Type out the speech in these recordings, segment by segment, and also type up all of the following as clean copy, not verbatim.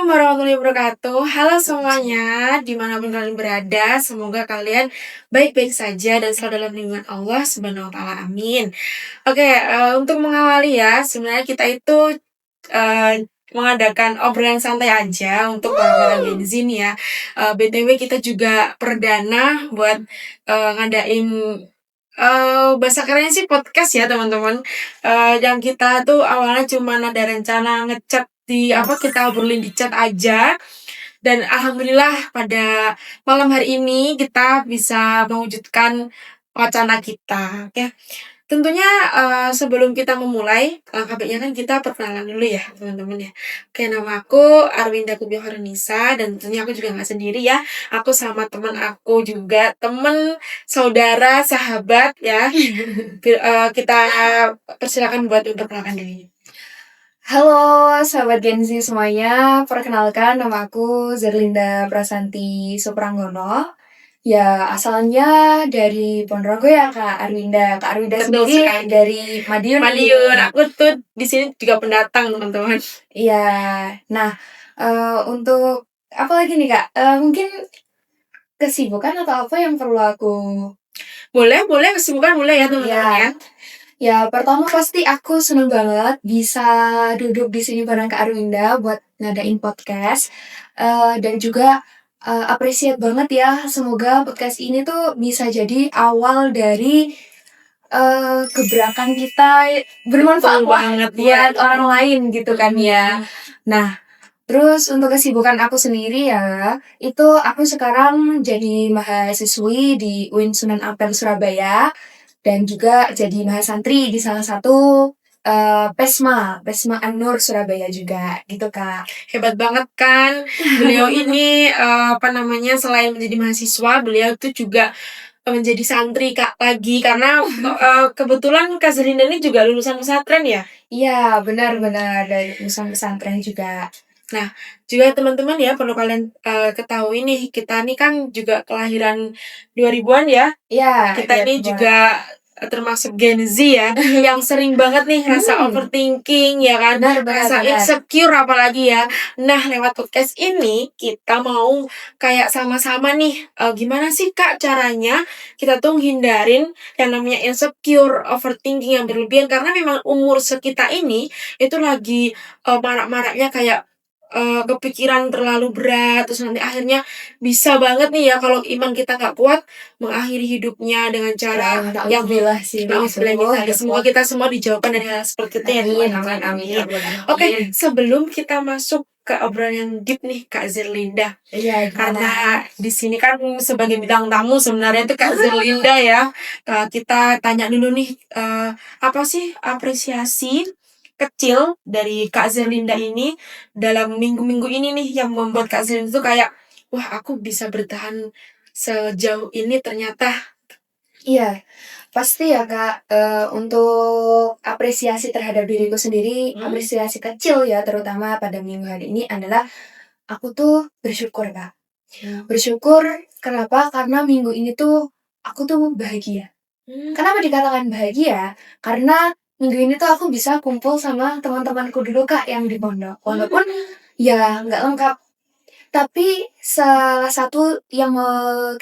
Assalamualaikum warahmatullahi wabarakatuh. Halo semuanya, dimanapun kalian berada, semoga kalian baik-baik saja dan selalu dalam lindungan Allah Subhanahu wa Ta'ala. Amin. Oke, untuk mengawali ya, sebenarnya kita itu mengadakan obrolan santai aja untuk para Gen Z nih ya. BTW kita juga perdana buat ngadain bahasa kerennya sih podcast ya teman-teman. Yang kita tuh awalnya cuma ada rencana ngechat kita obrolin di chat aja, dan alhamdulillah pada malam hari ini kita bisa mewujudkan wacana kita. Oke, tentunya sebelum kita memulai, langkah baiknya kan kita perkenalan dulu ya teman-teman ya. Oke, nama aku Arwinda Kubio Harunisa, dan tentunya aku juga nggak sendiri ya. Aku sama teman aku juga, teman, saudara, sahabat ya. Kita persilakan buat memperkenalkan diri. Halo sahabat Gen Z semuanya, perkenalkan nama aku Zerlinda Prasanti Supranggono. Ya, asalnya dari Ponorogo ya Kak Arwinda. Kak Arwinda Betul sendiri sekali. dari Madiun. Madiun, aku tuh di sini juga pendatang teman-teman. Iya, nah untuk apa lagi nih Kak? Mungkin kesibukan atau apa yang perlu aku? Boleh, kesibukan boleh ya teman-teman ya. Ya, pertama pasti aku seneng banget bisa duduk di sini bareng Kak Arwinda buat ngadain podcast. Dan juga appreciate banget ya, semoga podcast ini tuh bisa jadi awal dari gebrakan kita bermanfaat banget buat orang lain gitu kan ya. Nah, terus untuk kesibukan aku sendiri ya, itu aku sekarang jadi mahasiswi di UIN Sunan Ampel Surabaya, dan juga jadi mahasantri di salah satu PESMA An-Nur Surabaya juga gitu Kak. Hebat banget kan. Beliau ini selain menjadi mahasiswa, beliau itu juga menjadi santri Kak lagi, karena kebetulan Kak Zerinda ini juga lulusan pesantren ya. Iya, benar-benar dari lulusan pesantren juga. Nah, juga teman-teman ya, perlu kalian ketahui nih, kita nih kan juga kelahiran 2000-an ya. Iya, Kita ini juga termasuk Gen Z ya, yang sering banget nih rasa overthinking ya kan, rasa insecure apalagi ya. Nah, lewat podcast ini kita mau kayak sama-sama nih, gimana sih Kak caranya kita tuh hindarin yang namanya insecure, overthinking yang berlebihan, karena memang umur sekitar ini itu lagi marak-maraknya kayak kepikiran terlalu berat, terus nanti akhirnya bisa banget nih ya kalau iman kita nggak kuat mengakhiri hidupnya dengan cara yang semoga kita semua dijauhkan dari hal seperti itu ya. Amin. Oke, sebelum kita masuk ke obrolan yang deep nih Kak Zerlinda, karena di sini kan sebagai bintang tamu sebenarnya itu Kak Zerlinda ya. Kita tanya dulu nih, apa sih apresiasi kecil dari Kak Zerlinda ini dalam minggu-minggu ini nih yang membuat Kak Zerlinda tuh kayak, wah aku bisa bertahan sejauh ini ternyata. Iya, pasti ya Kak, untuk apresiasi terhadap diriku sendiri, apresiasi kecil ya terutama pada minggu hari ini adalah aku tuh bersyukur Kak. Bersyukur kenapa? Karena minggu ini tuh aku tuh bahagia. Kenapa dikatakan bahagia? Karena minggu ini tuh aku bisa kumpul sama teman-temanku dulu Kak yang di pondok. Walaupun ya nggak lengkap. Tapi salah satu yang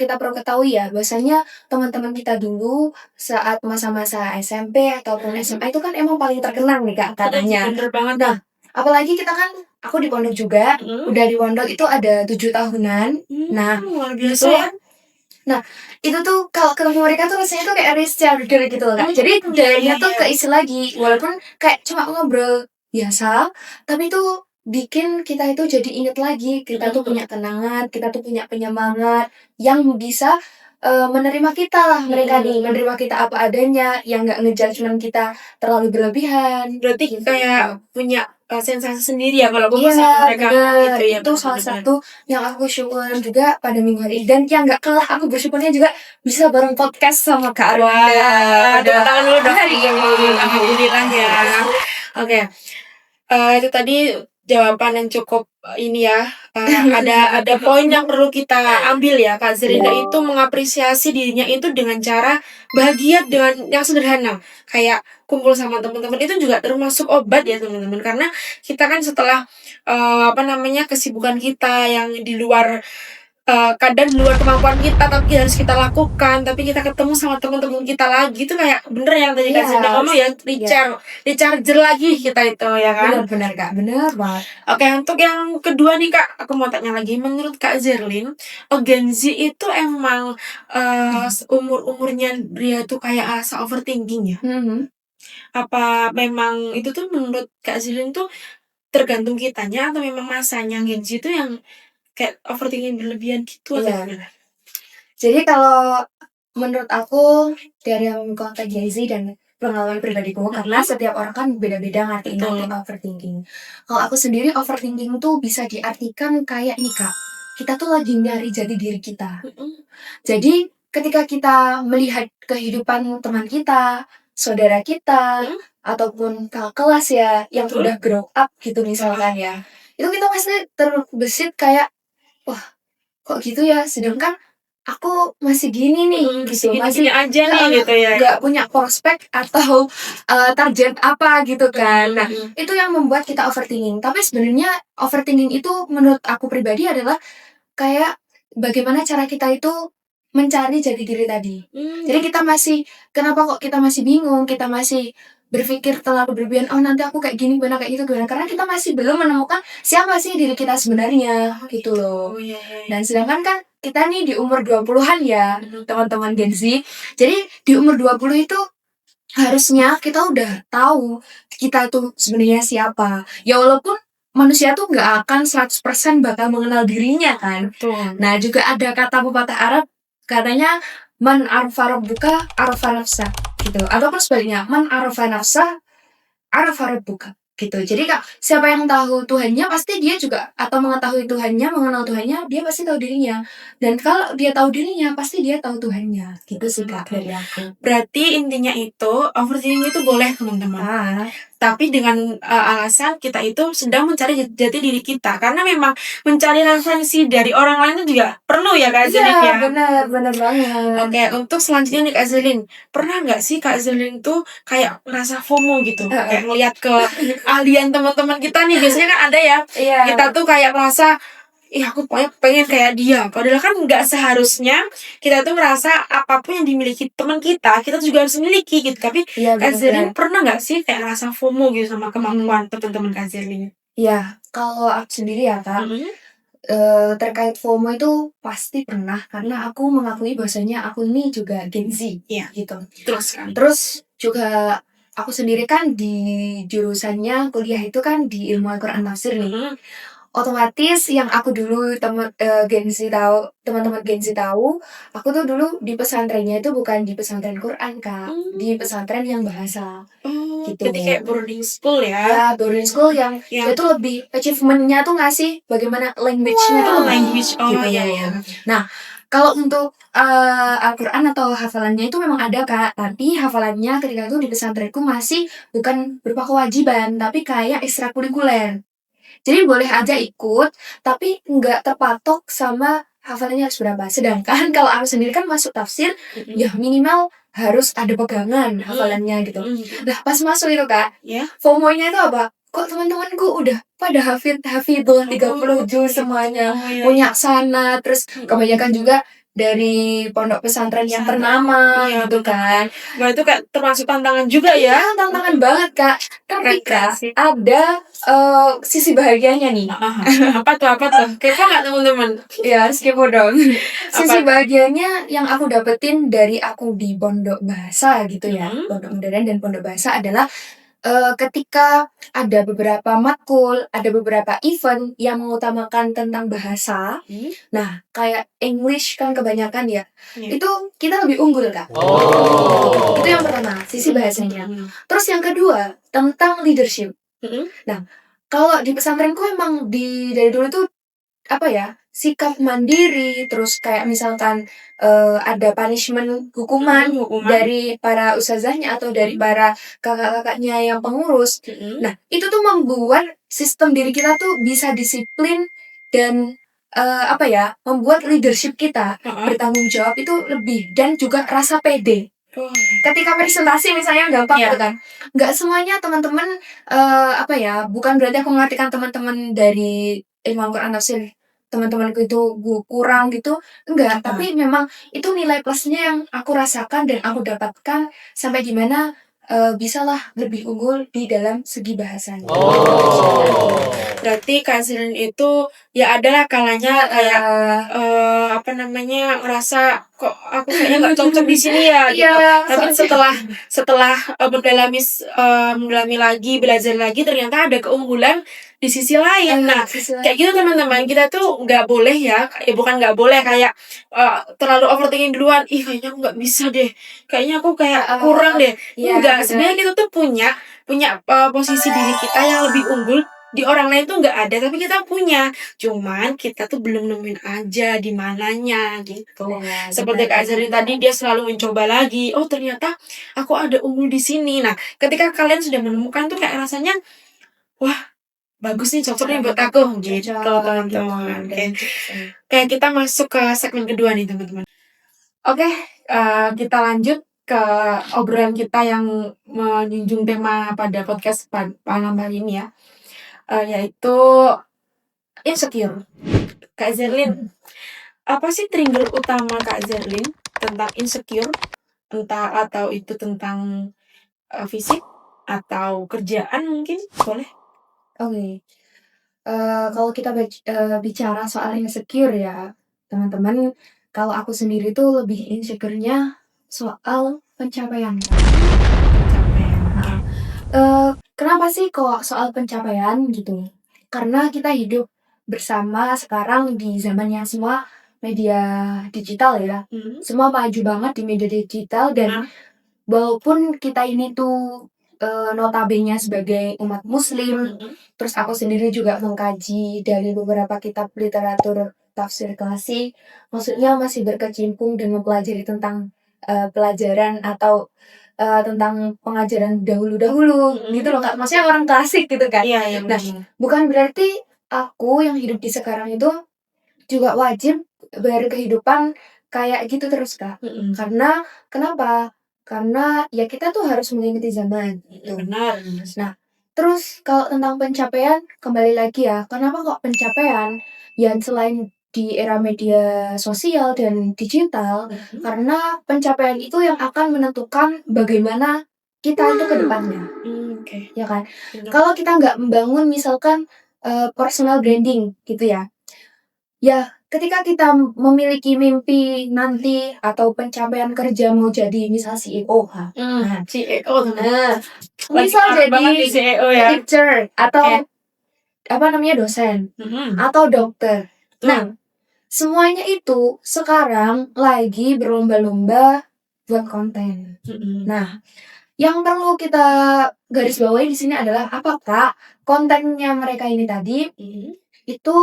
kita perlu ketahui ya, bahwasanya teman-teman kita dulu saat masa-masa SMP ataupun SMA itu kan emang paling terkenal nih Kak katanya. Bener banget. Nah, apalagi kita kan, aku di pondok juga, udah di pondok itu ada 7 tahunan. Nah, luar biasa ya. Nah, itu tuh kalau ketemu mereka tuh rasanya tuh kayak recharger gitu loh Kak. Jadi dayanya tuh keisi lagi, walaupun kayak cuma ngobrol biasa, tapi tuh bikin kita itu jadi inget lagi, kita tuh punya kenangan, kita tuh punya penyemangat yang bisa menerima kita lah, mereka nih menerima kita apa adanya, yang nggak ngejudgement kita terlalu berlebihan. Berarti kayak punya sensasi sendiri ya kalau aku sama mereka gitu ya. Itu salah satu yang aku syukurin juga pada minggu hari, dan yang nggak kalah aku bersyukurnya juga bisa bareng podcast sama Kak Arwinda. Tepuk tangan dulu dong. Alhamdulillah ya. Oke. Itu tadi jawaban yang cukup, ini ya, ada poin yang perlu kita ambil ya, Kak Zerinda itu mengapresiasi dirinya itu dengan cara bahagia dengan yang sederhana. Kayak kumpul sama teman-teman itu juga termasuk obat ya teman-teman, karena kita kan setelah, apa namanya, kesibukan kita yang di luar kadang di luar kemampuan kita, tapi harus kita lakukan, tapi kita ketemu sama teman-teman kita lagi, itu kayak bener yang tadi Kak Iya, Zerinda ngomong ya, iya. recharger lagi kita itu, ya kan? Benar benar, Kak, benar banget. Oke, untuk yang kedua nih Kak, aku mau tanya lagi, menurut Kak Zerlin, Gen Z itu emang, umur-umurnya dia tuh kayak asa overthinking ya? Mhm. Apa memang itu tuh menurut Kak Zerlin tuh tergantung kitanya atau memang masanya Gen Z itu yang kayak overthinking berlebihan gitu atau Iya. gimana? Jadi kalau menurut aku dari yang konteks Gen Z dan pengalaman pribadiku, karena setiap orang kan beda-beda ngertiin Betul. arti overthinking. Kalau aku sendiri overthinking tuh bisa diartikan kayak ini, Kak. Kita tuh lagi nyari jati diri kita. Mhm. Jadi ketika kita melihat kehidupan teman kita, saudara kita, Mhm, ataupun kakak kelas ya yang betul. udah grow up gitu misalkan ya, itu kita pasti terbesit kayak, wah kok gitu ya, sedangkan aku masih gini nih Mhm, masih gitu, gini-gini masih aja nih heeh, gitu ya? nggak punya prospek atau target apa gitu kan. Mhm Nah, mhm. itu yang membuat kita overthinking. Tapi sebenarnya overthinking itu menurut aku pribadi adalah kayak bagaimana cara kita itu mencari jati diri tadi. Jadi Gitu. kita masih, kenapa kok kita masih bingung, kita masih berpikir terlalu berlebihan, oh nanti aku kayak gini gimana, kayak gitu gimana, karena kita masih belum menemukan siapa sih diri kita sebenarnya Oh gitu gitu, loh. iya iya iya. Dan sedangkan kan kita nih di umur 20-an ya, Mhm. teman-teman Gen Z. Jadi di umur 20 itu harusnya kita udah tahu kita tuh sebenarnya siapa. Ya walaupun manusia tuh nggak akan 100% bakal mengenal dirinya kan. Betul. Nah, juga ada kata pepatah Arab katanya man arafa rabbuka arafa nafsa gitu. Ataupun sebaliknya, man arafa nafsa arafa rabbuka gitu. Jadi Kak, siapa yang tahu Tuhannya pasti dia juga atau mengetahui Tuhannya, mengenal Tuhannya, dia pasti tahu dirinya. Dan kalau dia tahu dirinya, pasti dia tahu Tuhannya. Gitu sih Kak Oke. dari aku. Berarti intinya itu, overthinking itu boleh teman-teman. Ah, Tapi dengan, alasan kita itu sedang mencari jati diri kita. Karena memang mencari referensi dari orang lain itu juga perlu ya Kak iya Zelin ya? benar benar banget. Oke, untuk selanjutnya nih Kak Zelin, pernah nggak sih Kak Zelin tuh kayak ngerasa FOMO gitu? Kayak Heeh. ngeliat keahlian teman-teman kita nih, biasanya kan ada ya, Iya, kita tuh kayak merasa, "Ih aku pokoknya pengen kayak dia." Padahal kan nggak seharusnya kita tuh merasa apapun yang dimiliki teman kita tuh juga harus miliki gitu. Tapi iya Kak benar-benar. Zerlin pernah nggak sih kayak ngerasa FOMO gitu sama Mhm. kemampuan teman-teman Kak Zerlin? Iya, kalau aku sendiri ya Kak, Mhm, terkait FOMO itu pasti pernah karena aku mengakui bahwasanya aku ini juga Gen Z iya, gitu. betul sekali. Terus juga aku sendiri kan di jurusannya kuliah itu kan di ilmu Al-Quran Tafsir nih. Mhm, Otomatis yang aku dulu Gen Z tahu, teman-teman Gen Z tahu, aku tuh dulu di pesantrennya itu bukan di pesantren Quran, Kak, di mmm, pesantren yang bahasa oh, gitu. berarti kayak boarding school ya? Ya, boarding school yang dia Yang tuh lebih achievement-nya tuh ngasih bagaimana language-nya tuh wah, lebih language, oh gitu. iya iya. Nah, kalau untuk Al-Quran atau hafalannya itu memang ada, Kak, tapi hafalannya ketika itu di pesantrenku masih bukan berupa kewajiban, tapi kayak ekstrakurikuler. Jadi boleh aja ikut, tapi nggak terpatok sama hafalannya harus berapa. Sedangkan kalau aku sendiri kan masuk tafsir, Mhm, ya minimal harus ada pegangan mhm, hafalannya gitu. mhm mhm. Nah pas masuk itu Kak, Iya? FOMO-nya itu apa? Kok teman-temanku udah pada hafidh Oh, 30 juz gitu. semuanya, Oh, iya iya. punya sanad, terus Mhm. kebanyakan juga dari pondok pesantren yang Pesantren, ternama iya gitu bener. kan. Wah itu kayak termasuk tantangan juga ya? Iya, tantangan Mhm, banget, Kak. keren Tapi, keren Kak, sih. ada, sisi bahagianya nih. Heeh heeh. Apa tuh? Kepo nggak teman-teman? Ya, kepo dong. Apa Sisi tuh? bahagianya yang aku dapetin dari aku di pondok bahasa gitu ya, Mhm, pondok modern dan pondok bahasa adalah, ketika ada beberapa matkul, ada beberapa event yang mengutamakan tentang bahasa. mhm, Nah, kayak English kan kebanyakan ya, iya. itu kita lebih unggul, Kak. Itu yang pertama, sisi Mhm mhm bahasanya. mhm. Terus yang kedua, tentang leadership. Mhm? Nah, kalau di pesantrenku emang dari dulu tuh, apa ya, sikap mandiri, terus kayak misalkan, ada punishment, hukuman Mhm, hukuman? dari para ustazahnya atau dari Mhm para kakak-kakaknya yang pengurus. mhm. Nah, itu tuh membuat sistem diri kita tuh bisa disiplin dan membuat leadership kita bertanggung jawab itu lebih, dan juga rasa pede. Ketika presentasi misalnya gampang gitu kan, nggak semuanya teman-teman bukan berarti aku mengartikan teman-teman dari ilmu Al-Quran tafsir teman-temanku itu kurang gitu, enggak, tapi memang itu nilai plusnya yang aku rasakan dan aku dapatkan sampai gimana bisalah lebih unggul di dalam segi bahasanya. Berarti Kak Zrin itu ya adalah kalanya kayak ngerasa kok aku kayaknya nggak cocok di sini ya gitu. Tapi setelah mendalami lagi, belajar lagi, ternyata ada keunggulan di sisi lain. Nah, kayak gitu teman-teman, kita tuh nggak boleh bukan nggak boleh kayak terlalu overthinking duluan. Ih, kayaknya aku nggak bisa deh. Kayaknya aku kayak kurang deh. Enggak, sebenarnya kita tuh punya posisi diri kita yang lebih unggul di orang lain tuh nggak ada, tapi kita punya. Cuman kita tuh belum nemuin aja di mananya gitu. Seperti Kak Zrin tadi, dia selalu mencoba lagi. Oh, ternyata aku ada unggul di sini. Nah, ketika kalian sudah menemukan tuh kayak rasanya, wah, bagus nih, cocok nih buat aku gitu, teman-teman. Kayak kita masuk ke segmen kedua nih, teman-teman. Oke, kita lanjut ke obrolan kita yang menjunjung tema pada podcast malam hari ini ya. Yaitu insecure. Kak Zerlin, apa sih trigger utama Kak Zerlin tentang insecure? Entah atau itu tentang fisik atau kerjaan mungkin, boleh? Oke. Kalau kita bicara soal insecure ya, teman-teman, kalau aku sendiri tuh lebih insecure-nya soal pencapaian. Kenapa sih kok soal pencapaian gitu? Karena kita hidup bersama sekarang di zamannya semua media digital ya. Semua maju banget di media digital, dan walaupun kita ini tuh notabene sebagai umat muslim, terus aku sendiri juga mengkaji dari beberapa kitab literatur tafsir klasik, maksudnya masih berkecimpung dan mempelajari tentang pelajaran atau tentang pengajaran dahulu-dahulu gitu loh Kak. Maksudnya orang klasik gitu kan. Nah, bukan berarti aku yang hidup di sekarang itu juga wajib berkehidupan kayak gitu terus Kak. Karena kenapa? Karena ya kita tuh harus mengikuti zaman gitu. Benar. Nah, terus kalau tentang pencapaian, kembali lagi ya, kenapa kok pencapaian? Ya selain di era media sosial dan digital, karena pencapaian itu yang akan menentukan bagaimana kita itu ke depannya. Ya kan? Kalau kita nggak membangun misalkan personal branding gitu ya. Ya, ketika kita memiliki mimpi nanti atau pencapaian kerja mau jadi misal CEO, CEO misal jadi CEO ya. teacher atau dosen atau dokter. Nah, semuanya itu sekarang lagi berlomba-lomba buat konten. Nah, yang perlu kita garis bawahi di sini adalah apakah kontennya mereka ini tadi itu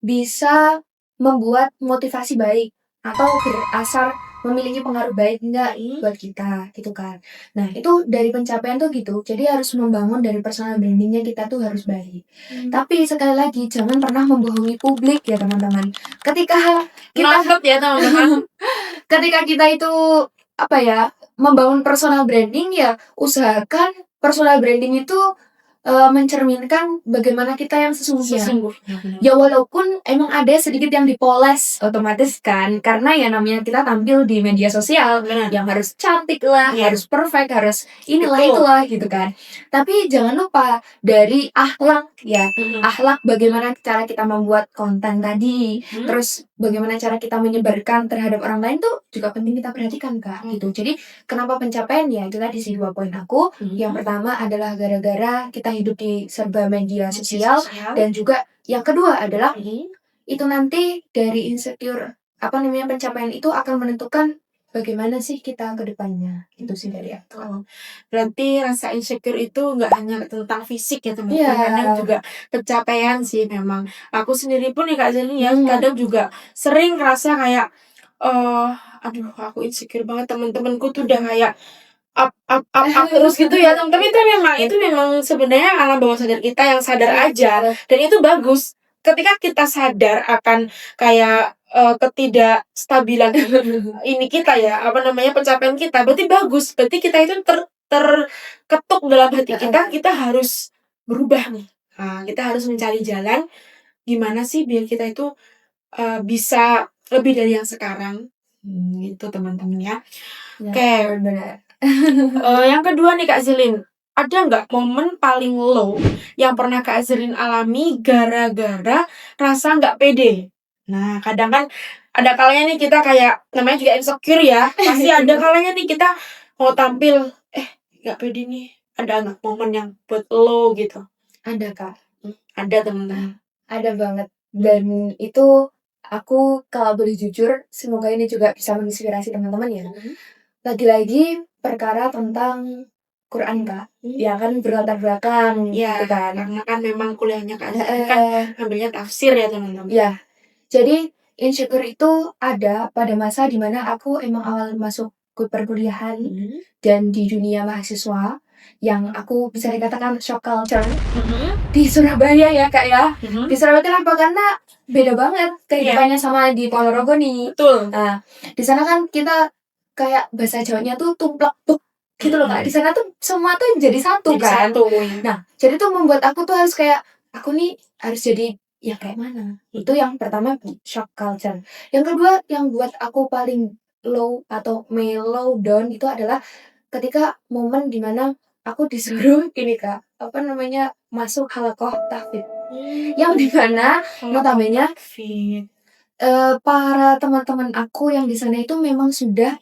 bisa membuat motivasi baik atau berasal memiliki pengaruh baik enggak buat kita gitu kan. Nah, itu dari pencapaian tuh gitu. Jadi harus membangun dari personal brandingnya kita tuh harus baik. Tapi sekali lagi jangan pernah membohongi publik ya teman-teman. Ketika kita ya teman-teman. ketika kita itu membangun personal branding, ya usahakan personal branding itu mencerminkan bagaimana kita yang sesungguhnya. Ya walaupun emang ada sedikit yang dipoles otomatis kan, karena ya namanya kita tampil di media sosial yang harus cantik lah, harus perfect, harus inilah itulah gitu kan. Tapi jangan lupa dari akhlak ya, akhlak bagaimana cara kita membuat konten tadi, terus bagaimana cara kita menyebarkan terhadap orang lain tuh juga penting kita perhatikan Kak gitu. Jadi kenapa pencapaian ya, itu tadi sih 2 poin aku. Yang pertama adalah gara-gara kita hidup di serba media sosial, dan juga yang kedua adalah itu nanti dari insecure pencapaian itu akan menentukan bagaimana sih kita ke depannya. Itu sih dari aku. Berarti rasa insecure itu nggak hanya tentang fisik ya teman-teman, kadang juga pencapaian sih memang. Aku sendiri pun ya Kak Zeni ya, kadang juga sering ngerasa kayak aduh aku insecure banget, teman-temanku tuh udah kayak up terus gitu ya, tapi itu memang sebenarnya alam bawah sadar kita yang sadar aja, dan itu bagus. Ketika kita sadar akan kayak, ketidakstabilan ini kita ya, apa namanya, pencapaian kita, berarti bagus. Berarti kita itu terketuk dalam hati kita harus berubah nih. Nah, kita harus mencari jalan, gimana sih biar kita itu, bisa lebih dari yang sekarang. Gitu teman-teman ya. Oke. benar. Yang kedua nih Kak Zilin, ada nggak momen paling low yang pernah Kak Zilin alami gara-gara rasa nggak pede? Nah, kadang kan ada kalanya nih kita kayak namanya juga insecure ya. Pasti ada kalanya nih kita mau tampil, nggak pede nih. Ada nggak momen yang buat low gitu? Ada Kak, Ada teman-teman. ada banget. Dan itu aku kalau boleh jujur, semoga ini juga bisa menginspirasi teman-teman ya. Lagi-lagi perkara tentang Quran Kak, ya kan berlatar belakang Ya, gitu kan. karena kan memang kuliahnya Kak Zilin kan ambilnya tafsir ya teman-teman. Ya, jadi insecure itu ada pada masa dimana aku emang awal masuk ke perkuliahan dan di dunia mahasiswa yang aku bisa dikatakan shock culture di Surabaya ya Kak ya. Di Surabaya kenapa? Karena beda banget kehidupannya sama di Ponorogo nih. Betul. Nah, di sana kan kita kayak bahasa Jawanya tuh tumplak buk gitu loh Kak. Di sana tuh semua tuh jadi satu Jadi kan. satu, ya. Nah, jadi tuh membuat aku tuh harus kayak aku nih harus jadi ya kayak mana. Itu yang pertama shock culture. Yang kedua yang buat aku paling low atau mellow down itu adalah ketika momen dimana aku disuruh ini Kak, apa namanya, masuk halakoh tahfidz. Yang dimana notabene para teman-teman aku yang di sana itu memang sudah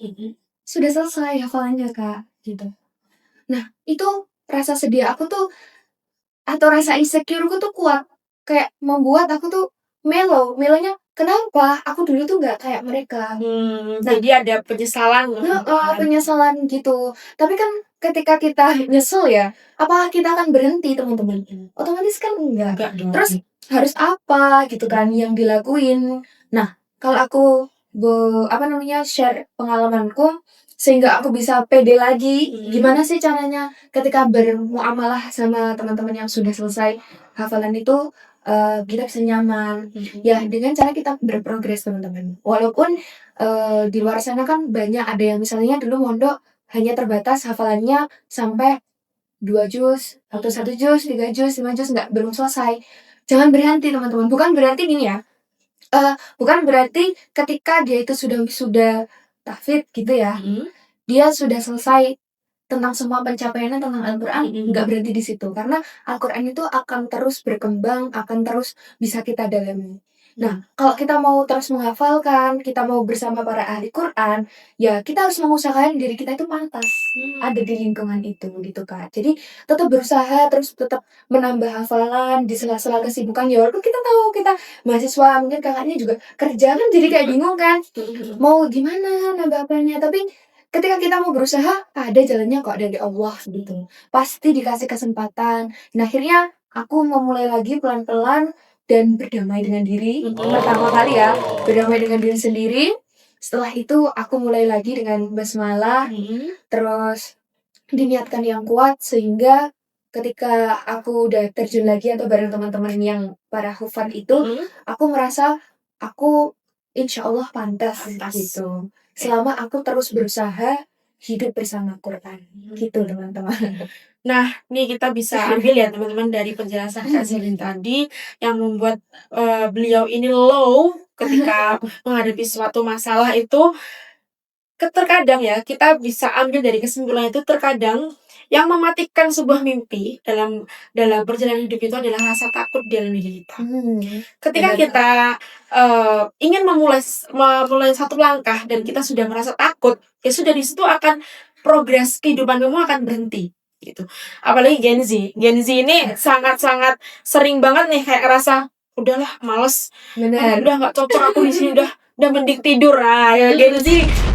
selesai hafalannya Kak, gitu. Nah, itu rasa sedih aku tuh atau rasa insecureku tuh kuat, kayak membuat aku tuh mellow. Mellownya kenapa? Aku dulu tuh nggak kayak mereka. Jadi ada penyesalan. Penyesalan gitu. Tapi kan ketika kita nyesel ya, apakah kita akan berhenti teman-teman? Otomatis kan enggak. Enggak dong. Terus harus apa gitu kan yang dilakuin. Nah, kalau aku share pengalamanku sehingga aku bisa pede lagi. Gimana sih caranya ketika bermuamalah sama teman-teman yang sudah selesai hafalan itu kita bisa nyaman. Ya dengan cara kita berprogres teman-teman. Walaupun di luar sana kan banyak ada yang misalnya dulu mondok hanya terbatas hafalannya sampai 2 juz atau 1 juz, 3 juz, 5 juz belum selesai. Jangan berhenti teman-teman. Bukan berarti gini ya. Bukan berarti ketika dia itu sudah tahfidz gitu ya. Dia sudah selesai tentang semua pencapaiannya tentang Al-Quran, nggak berhenti di situ. Karena Al-Quran itu akan terus berkembang, akan terus bisa kita dalami. Nah, kalau kita mau terus menghafalkan, kita mau bersama para ahli Quran, ya kita harus mengusahakan diri kita itu pantas ada di lingkungan itu gitu Kak. Jadi tetap berusaha, terus tetap menambah hafalan di sela-sela kesibukan. Ya walaupun kita tahu kita mahasiswa, mungkin kakaknya juga kerja kan jadi kayak bingung kan. Mau gimana nambah hafalnya, tapi ketika kita mau berusaha, ada jalannya kok dari Allah gitu. Pasti dikasih kesempatan. Nah, akhirnya aku memulai lagi pelan-pelan dan berdamai dengan diri. Pertama kali ya, berdamai dengan diri sendiri. Setelah itu aku mulai lagi dengan basmalah, terus diniatkan yang kuat sehingga ketika aku udah terjun lagi atau bareng teman-teman yang para hufad itu, aku merasa aku insya Allah pantas. Gitu. Selama aku terus berusaha hidup bersama Quran. Gitu teman-teman. Nah, nih kita bisa ambil ya teman-teman dari penjelasan Kak Zilin tadi yang membuat beliau ini low ketika menghadapi suatu masalah itu. Terkadang ya kita bisa ambil dari kesimpulan itu, terkadang yang mematikan sebuah mimpi dalam perjalanan hidup itu adalah rasa takut di dalam diri kita. Ketika kita ingin memulai satu langkah dan kita sudah merasa takut, ya sudah di situ akan progres kehidupan kamu akan berhenti gitu. Apalagi Gen Z ini sangat-sangat sering banget nih kayak ngerasa udahlah males, udah nggak cocok aku di sini, udah mending tidur. Nah, ya Gen Z.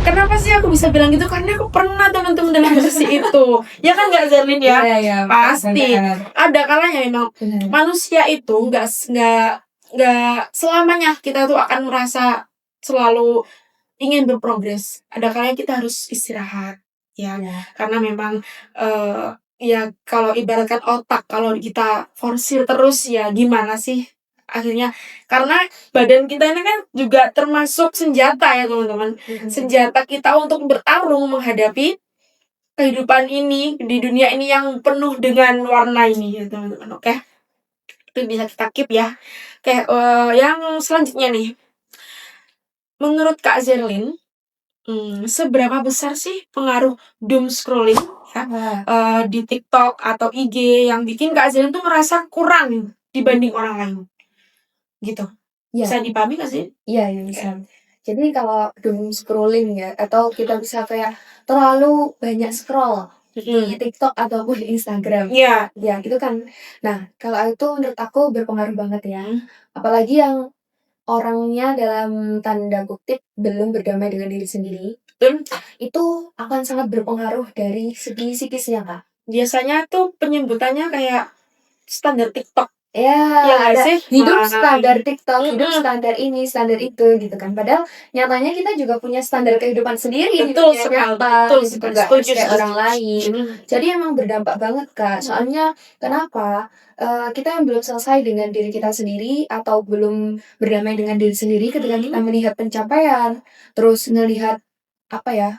Kenapa sih aku bisa bilang gitu? Karena aku pernah teman-teman dalam posisi itu. Ya kan nggak Zerlin ya? Ya, pasti. Ada kalanya memang manusia itu nggak selamanya kita tuh akan merasa selalu ingin berprogres. Ada kalanya kita harus istirahat ya. Iya. Karena memang ya kalau ibaratkan otak kalau kita forsir terus ya gimana sih akhirnya, karena badan kita ini kan juga termasuk senjata ya teman-teman. Senjata kita untuk bertarung menghadapi kehidupan ini di dunia ini yang penuh dengan warna ini ya teman-teman. Oke, itu bisa kita keep ya. Oke, yang selanjutnya nih, menurut Kak Zerlin, seberapa besar sih pengaruh doom scrolling ya di TikTok atau IG yang bikin Kak Zerlin tuh merasa kurang dibanding orang lain gitu? Iya. Bisa dipahami gak sih? Iya, bisa. Jadi kalau doom scrolling ya, atau kita bisa kayak terlalu banyak scroll di TikTok ataupun Instagram. Iya. Ya, gitu kan. Nah, kalau itu menurut aku berpengaruh banget ya. Apalagi yang orangnya dalam tanda kutip belum berdamai dengan diri sendiri. Itu akan sangat berpengaruh dari segi psikisnya, Kak. Biasanya tuh penyebutannya kayak standar TikTok. Ya, nggak sih? hidup standar TikTok, hidup standar ini, standar itu gitu kan. Padahal nyatanya kita juga punya standar kehidupan sendiri di Betul dunia sekali, nyata, betul gitu sekali. nggak Setuju, kayak setuju. orang lain. Jadi emang berdampak banget, Kak. Soalnya kenapa? Kita yang belum selesai dengan diri kita sendiri atau belum berdamai dengan diri sendiri ketika kita melihat pencapaian, terus ngelihat apa ya,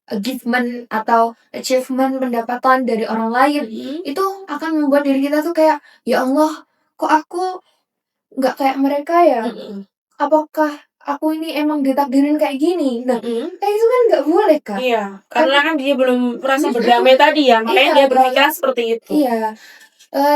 achievement atau achievement pendapatan dari orang lain, itu akan membuat diri kita tuh kayak, ya Allah, kok aku nggak kayak mereka ya? Apakah aku ini emang ditakdirin kayak gini? Nah, kayak itu kan nggak boleh, Kak. Iya, karena kan dia belum merasa berdamai tadi ya, makanya Iya, dia berpikiran seperti itu. Iya.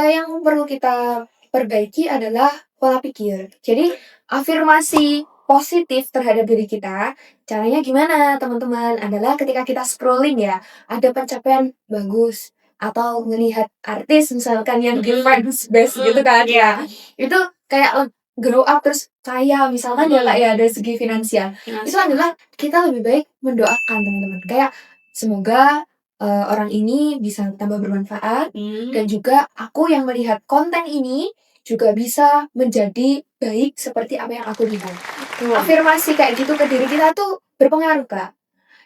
Yang perlu kita perbaiki adalah pola pikir. Jadi afirmasi positif terhadap diri kita, caranya gimana teman-teman? Adalah ketika kita scrolling ya, ada pencapaian bagus atau melihat artis misalkan yang di friends best gitu kan ya, itu kayak grow up terus kaya misalkan ya Kak ya dari segi finansial. Itu adalah kita lebih baik mendoakan teman-teman, kayak semoga orang ini bisa tambah bermanfaat dan juga aku yang melihat konten ini juga bisa menjadi baik seperti apa yang aku lihat. Afirmasi kayak gitu ke diri kita tuh berpengaruh, Kak.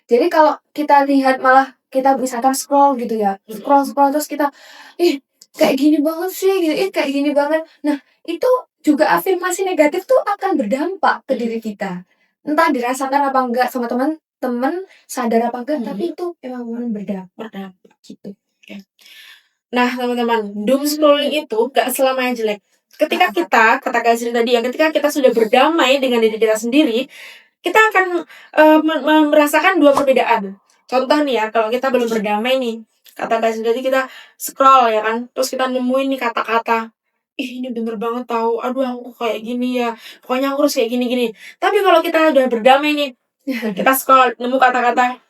Jadi kalau kita lihat malah kita misalkan scroll gitu ya, scroll terus kita, kayak gini banget sih, gitu, kayak gini banget. Nah, itu juga afirmasi negatif tuh akan berdampak ke diri kita. Entah dirasakan apa enggak sama teman-teman, sadar apa enggak, tapi itu emang berdampak gitu. Nah, teman-teman, doom scrolling itu gak selamanya jelek. Ketika kita, kata Kak Zrin tadi ya, ketika kita sudah berdamai dengan diri kita sendiri, kita akan merasakan dua perbedaan. Contoh nih ya, kalau kita belum berdamai nih, kata Kak Zrin tadi kita scroll ya kan, terus kita nemuin nih kata-kata, ini bener banget tahu, aduh aku kayak gini ya, pokoknya aku harus kayak gini-gini. Tapi kalau kita udah berdamai nih, kita scroll, nemu kata-kata,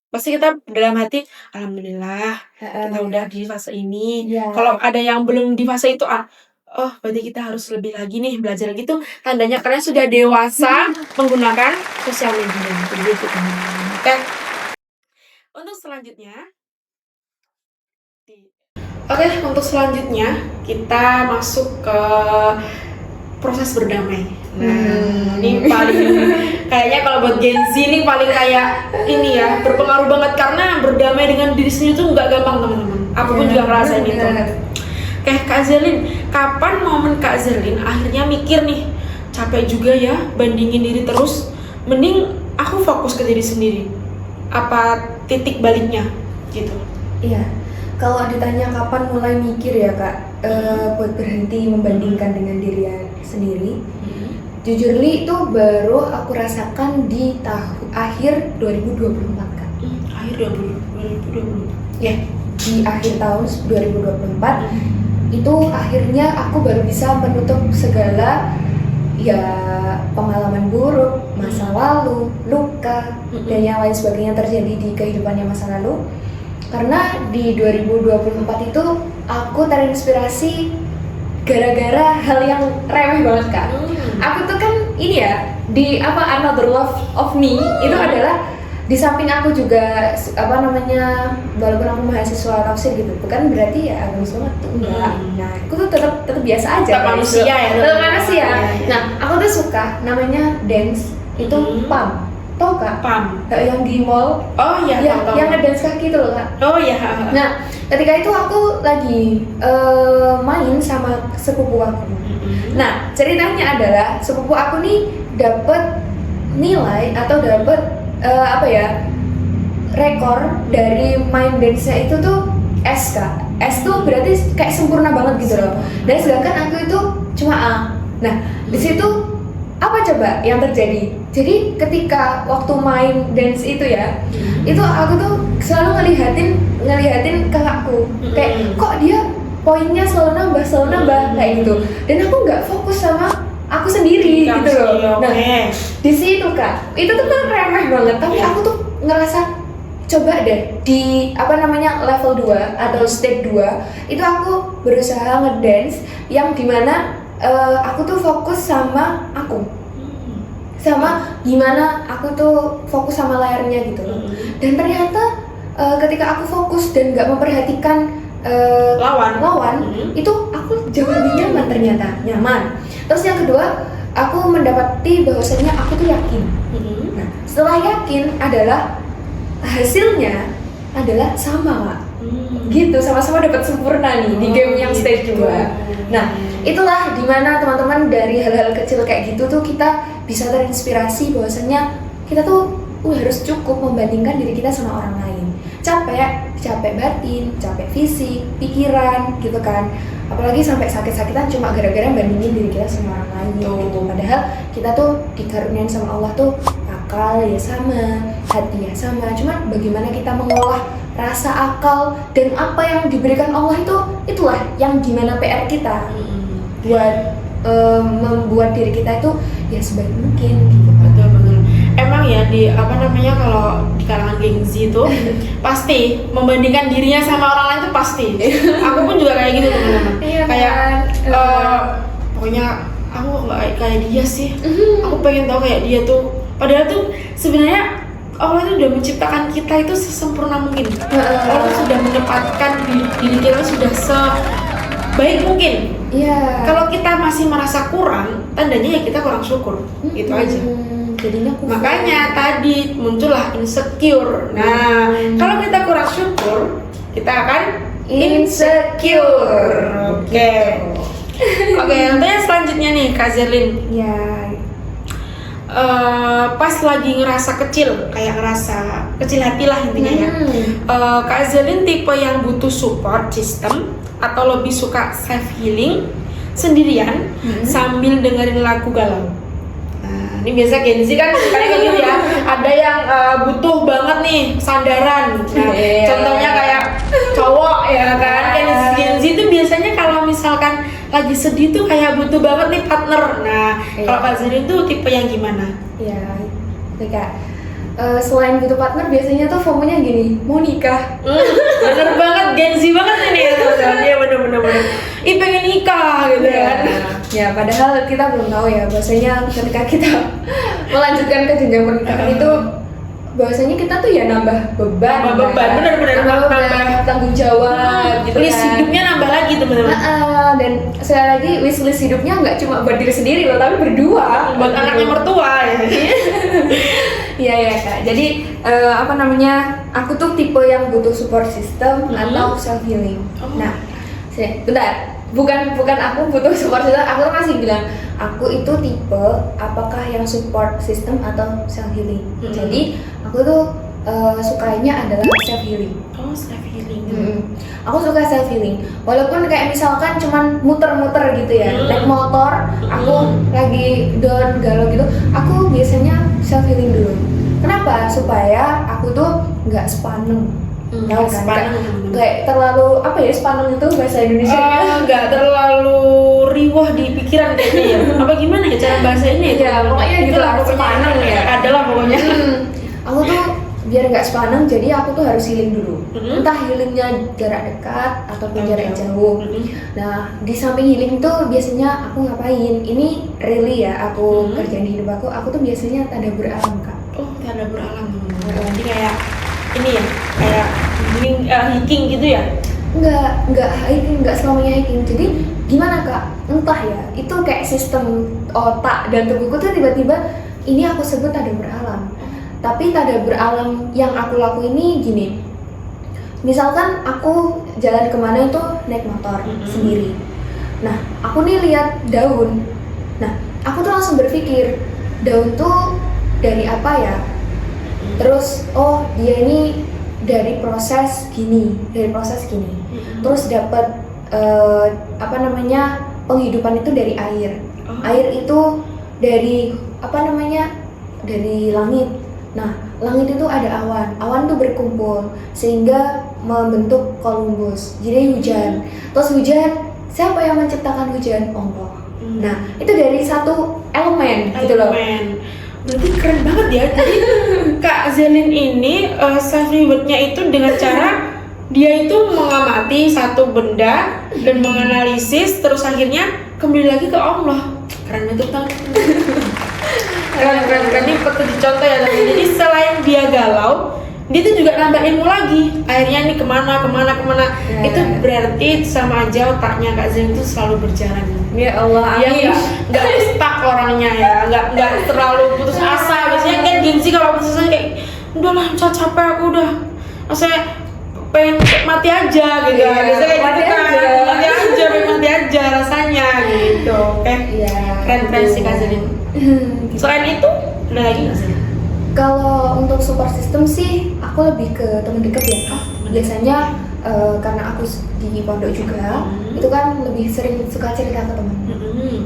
pasti kita dalam hati, alhamdulillah kita udah di fase ini. Kalau ada yang belum di fase itu, oh berarti kita harus lebih lagi nih belajar gitu. Tandanya kalian sudah dewasa menggunakan sosial media. Begitu teman-teman. Oke. Untuk selanjutnya kita masuk ke proses berdamai. Nah, ini paling kayaknya kalau buat Gen Z ini paling kayak ini ya, berpengaruh banget karena berdamai dengan diri sendiri tuh nggak gampang teman-teman. Aku pun juga ngerasain itu. Kayak Kak Zerlin, kapan momen Kak Zerlin akhirnya mikir nih, capek juga ya bandingin diri terus, mending aku fokus ke diri sendiri. Apa titik baliknya gitu? Iya. Kalau ditanya kapan mulai mikir ya Kak, buat berhenti membandingkan dengan diri sendiri, jujurly itu baru aku rasakan di akhir 2024 Kak. Akhir 2024? Ya, di akhir tahun 2024 itu akhirnya aku baru bisa menutup segala ya pengalaman buruk, masa lalu, luka, dan yang lain sebagainya terjadi di kehidupannya masa lalu. Karena di 2024 itu aku terinspirasi gara-gara hal yang remeh banget Kak. Aku tuh kan ini ya, di Another Love of Me itu adalah di samping aku juga walaupun aku mahasiswa tafsir gitu, bukan berarti ya agama banget tuh enggak. Nah, aku tuh tetap biasa aja. Tetap manusia ya. Tetap manusia. Nah, aku tuh suka namanya dance itu pump. Tahu Kak? Pam. Yang di mall. Oh iya, Ya, tahu. yang ngedance kaki itu loh Kak. Oh iya. Nah, ketika itu aku lagi main sama sepupu aku. Nah, ceritanya adalah sepupu aku nih dapat nilai atau dapat rekor dari main dance-nya itu tuh S Kak. S tuh berarti kayak sempurna banget gitu loh. Dan sedangkan aku itu cuma A. Nah, di situ apa coba yang terjadi? Jadi ketika waktu main dance itu ya, itu aku tuh selalu ngelihatin kakakku. Kayak kok dia poinnya selalu nambah kayak gitu. Dan aku nggak fokus sama aku sendiri gitu loh. Nah, di situ Kak, itu tuh kan remeh banget. Tapi aku tuh ngerasa coba deh di level 2 atau step 2 itu aku berusaha ngedance yang dimana aku tuh fokus sama aku. Sama gimana aku tuh fokus sama layarnya gitu. Dan ternyata ketika aku fokus dan nggak memperhatikan lawan itu aku jauh lebih nyaman ternyata, nyaman. Terus yang kedua, aku mendapati bahwasanya aku tuh yakin. Nah, setelah yakin adalah hasilnya adalah sama Kak. Gitu, sama-sama dapat sempurna nih di game yang stage 2. Nah, itulah dimana teman-teman dari hal-hal kecil kayak gitu tuh kita bisa terinspirasi bahwasanya kita tuh harus cukup membandingkan diri kita sama orang lain. Capek batin, capek fisik, pikiran gitu kan. Apalagi sampai sakit-sakitan cuma gara-gara bandingin diri kita sama orang lain gitu. Padahal kita tuh dikaruniain sama Allah tuh akal ya sama, hati ya sama. Cuma bagaimana kita mengolah rasa akal dan apa yang diberikan Allah itulah yang gimana PR kita buat membuat diri kita itu ya sebaik mungkin gitu. Betul. Emang ya kalau di kalangan Gen Z itu pasti membandingkan dirinya sama orang lain tuh pasti. Aku pun juga kayak gitu teman-teman. Iya, kayak kan? pokoknya aku nggak kayak dia sih. Aku pengen tahu kayak dia tuh. Padahal tuh sebenarnya Allah itu sudah menciptakan kita itu sesempurna mungkin. Allah sudah menempatkan diri kita sudah sebaik mungkin. Iya. Kalau kita masih merasa kurang, tandanya ya kita kurang syukur. Gitu aja. Jadinya Makanya tadi muncullah insecure. Nah, kalau kita kurang syukur, kita akan insecure. Oke. Oke, untuk yang selanjutnya nih, Kak Zerlin. Ya. Pas lagi ngerasa kecil, kayak ngerasa kecil hati lah intinya ya. Kak Zerlin tipe yang butuh support system atau lebih suka self healing sendirian sambil dengerin lagu galau? Ini biasa Gen Z kan kayak gitu ya. Ada yang butuh banget nih sandaran. Nah, contohnya kayak cowok ya kan. Gen Z itu biasanya kalau misalkan lagi sedih tuh kayak butuh banget nih partner. Nah, kalau Kak Zerlin tuh tipe yang gimana? Ya, Kak. Selain butuh partner biasanya tuh FOMO-nya gini, mau nikah. Bener banget, Gen Z banget ini ya teman-teman. Dia bener. Ih pengen nikah gitu kan. Ya padahal kita belum tahu ya bahwasanya ketika kita melanjutkan ke jenjang pernikahan itu bahwasanya kita tuh ya nambah beban. Bener nambah tanggung jawab gitu list kan. hidupnya nambah lagi teman-teman. Dan sekali lagi wishlist hidupnya nggak cuma buat diri sendiri loh, tapi berdua buat anaknya mertua ya. Iya Kak. Jadi aku tuh tipe yang butuh support system atau self healing. Nah, bentar. Bukan aku butuh support system. Aku tuh masih bilang aku itu tipe apakah yang support system atau self healing. Jadi aku tuh sukanya adalah self healing. Oh, self healing. Aku suka self healing. Walaupun kayak misalkan cuman muter-muter gitu ya, naik motor, aku lagi down galau gitu, aku biasanya self healing dulu. Kenapa? Supaya aku tuh nggak sepaneng. Tahu kan? Kayak terlalu sepaneng itu bahasa Indonesia? Nggak terlalu riwah di pikiran kayaknya ya. Apa gimana ya cara bahasa ini? Ya pokoknya gitu lah, sepaneng ya. Adalah pokoknya. Aku tuh biar nggak sepaneng, jadi aku tuh harus healing dulu. Entah healingnya jarak dekat ataupun jarak jauh. Nah, di samping healing tuh biasanya aku ngapain? Ini really ya, aku kerjain di hidup aku tuh biasanya tadabbur alam Kak. Oh, tadabbur alam. Jadi kayak ini ya, kayak hiking gitu ya? Enggak hiking, enggak selamanya hiking. Jadi gimana Kak? Entah ya, itu kayak sistem otak dan tubuhku tuh tiba-tiba ini aku sebut tadabbur alam. Tapi tadabbur alam yang aku lakuin ini gini. Misalkan aku jalan kemana itu naik motor sendiri. Nah, aku nih lihat daun. Nah, aku tuh langsung berpikir, daun tuh dari apa ya? Terus, oh dia ini dari proses gini. Terus dapat penghidupan itu dari air. Air itu dari dari langit. Nah, langit itu ada awan tuh berkumpul sehingga membentuk columbus, jadi hujan. Terus hujan, siapa yang menciptakan hujan? Allah. Nah, itu dari satu elemen gitu loh. Berarti keren banget ya. Jadi Kak Zelin ini self rewardnya itu dengan cara dia itu mengamati satu benda dan menganalisis, terus akhirnya kembali lagi ke Allah. Keren banget tuh. Keren. Ini patut dicontoh ya teman. Jadi selain dia galau, dia tuh juga nambah ilmu lagi. Akhirnya nih kemana. Ya. Itu berarti sama aja otaknya Kak Zelin itu selalu berjalan. Ya Allah, amin. Dia nggak stuck orangnya ya, nggak terlalu putus asa. Biasanya kan gengsi kalau putus asa kayak udahlah capek aku udah, saya pengen mati aja gitu. Biasanya kayak mati gitu kan, aja. pengen mati aja rasanya gitu. Oke. Iya. Keren sih Kak Zelin. Selain itu ada lagi nggak sih? Kalau untuk support system sih, aku lebih ke teman dekat ya. Biasanya karena aku di pondok juga, itu kan lebih sering suka cerita ke teman.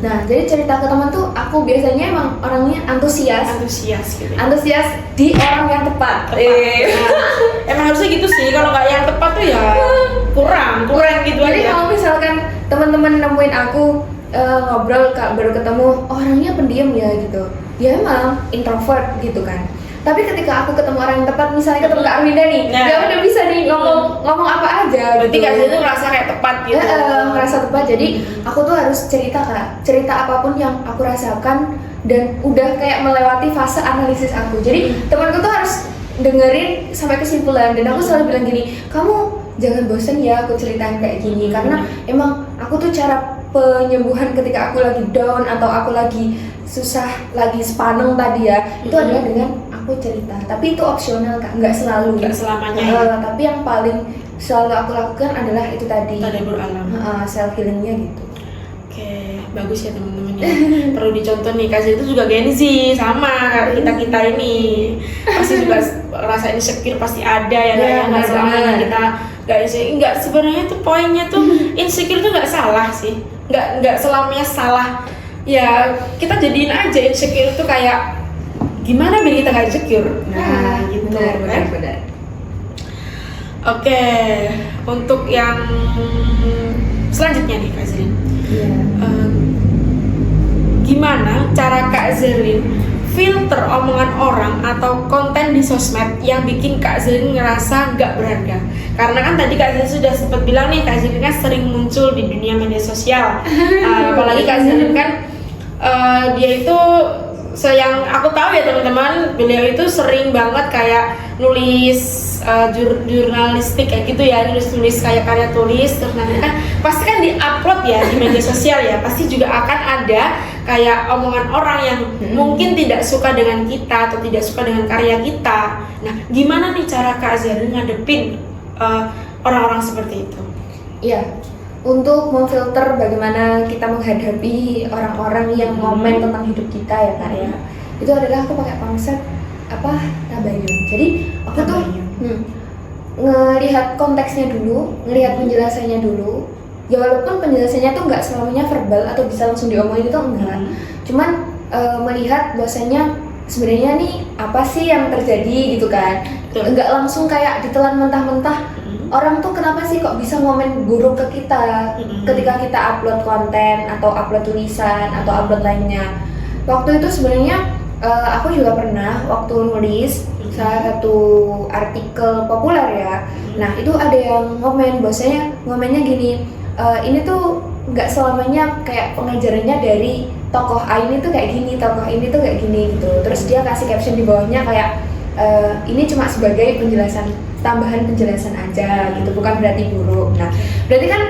Nah, jadi cerita ke teman tuh aku biasanya emang orangnya antusias Gitu. Antusias di orang yang tepat. Nah, emang harusnya gitu sih. Kalau nggak yang tepat tuh ya kurang gitu Jadi aja. kalau misalkan teman-teman nemuin aku ngobrol baru ketemu, orangnya pendiam ya gitu. Ya emang introvert gitu kan. Tapi ketika aku ketemu orang yang tepat, misalnya ketemu Kak Arwinda nih, dia udah bisa nih ngomong apa aja. Berarti gitu. Kak Zelin tuh ngerasa kayak tepat gitu. Ngerasa tepat. Jadi aku tuh harus cerita apapun yang aku rasakan dan udah kayak melewati fase analisis aku. Jadi temanku tuh harus dengerin sampai kesimpulan dan aku selalu bilang gini, kamu jangan bosen ya aku ceritain kayak gini karena emang aku tuh cara penyembuhan ketika aku lagi down atau aku lagi susah, lagi sepaneng tadi ya, itu adalah dengan aku cerita. Tapi itu opsional Kak, nggak selamanya ya. Tapi yang paling selalu aku lakukan adalah itu tadi, tadabbur alam. Self healingnya gitu. Oke, bagus ya teman-teman ya. Perlu dicontoh nih, Kak Zelin itu juga Gen Z sama kita ini. Pasti juga rasa insecure pasti ada ya, nggak selamanya kita nggak insecure. Nggak, sebenarnya tuh poinnya tuh insecure tuh nggak salah sih, nggak selamanya salah. Ya kita jadiin aja insecure itu kayak gimana biar kita nggak insecure. Nah gitu kan. Benar. Oke, untuk yang selanjutnya nih Kak Zelin. Gimana cara Kak Zelin filter omongan orang atau konten di sosmed yang bikin Kak Zelin ngerasa nggak berharga? Karena kan tadi Kak Zelin sudah sempat bilang nih, Kak Zelin kan sering muncul di dunia media sosial. Apalagi Kak Zelin kan dia itu yang aku tahu ya teman-teman, beliau itu sering banget kayak nulis jurnalistik kayak gitu ya, nulis kayak karya tulis, terus nanti kan pasti kan di-upload ya di media sosial ya, pasti juga akan ada kayak omongan orang yang mungkin tidak suka dengan kita atau tidak suka dengan karya kita. Nah, gimana nih cara Kak Zelin ngadepin orang-orang seperti itu? Iya. Untuk memfilter bagaimana kita menghadapi orang-orang yang komen tentang hidup kita ya Kak ya, itu adalah aku pakai konsep tabayun. Jadi aku tuh ngelihat konteksnya dulu, ngelihat penjelasannya dulu. Ya walaupun penjelasannya tuh nggak selamanya verbal atau bisa langsung diomongin itu enggak, cuman melihat bahwasanya sebenarnya nih apa sih yang terjadi gitu kan. Enggak langsung kayak ditelan mentah-mentah. Orang tuh kenapa sih kok bisa ngomen buruk ke kita ketika kita upload konten atau upload tulisan atau upload lainnya. Waktu itu sebenarnya aku juga pernah waktu nulis salah satu artikel populer ya. Nah itu ada yang ngomennya gini, ini tuh nggak selamanya kayak pengajarannya dari tokoh A ini tuh kayak gini, tokoh ini tuh kayak gini gitu. Terus dia kasih caption di bawahnya kayak ini cuma sebagai tambahan penjelasan aja gitu, bukan berarti buruk. Nah berarti kan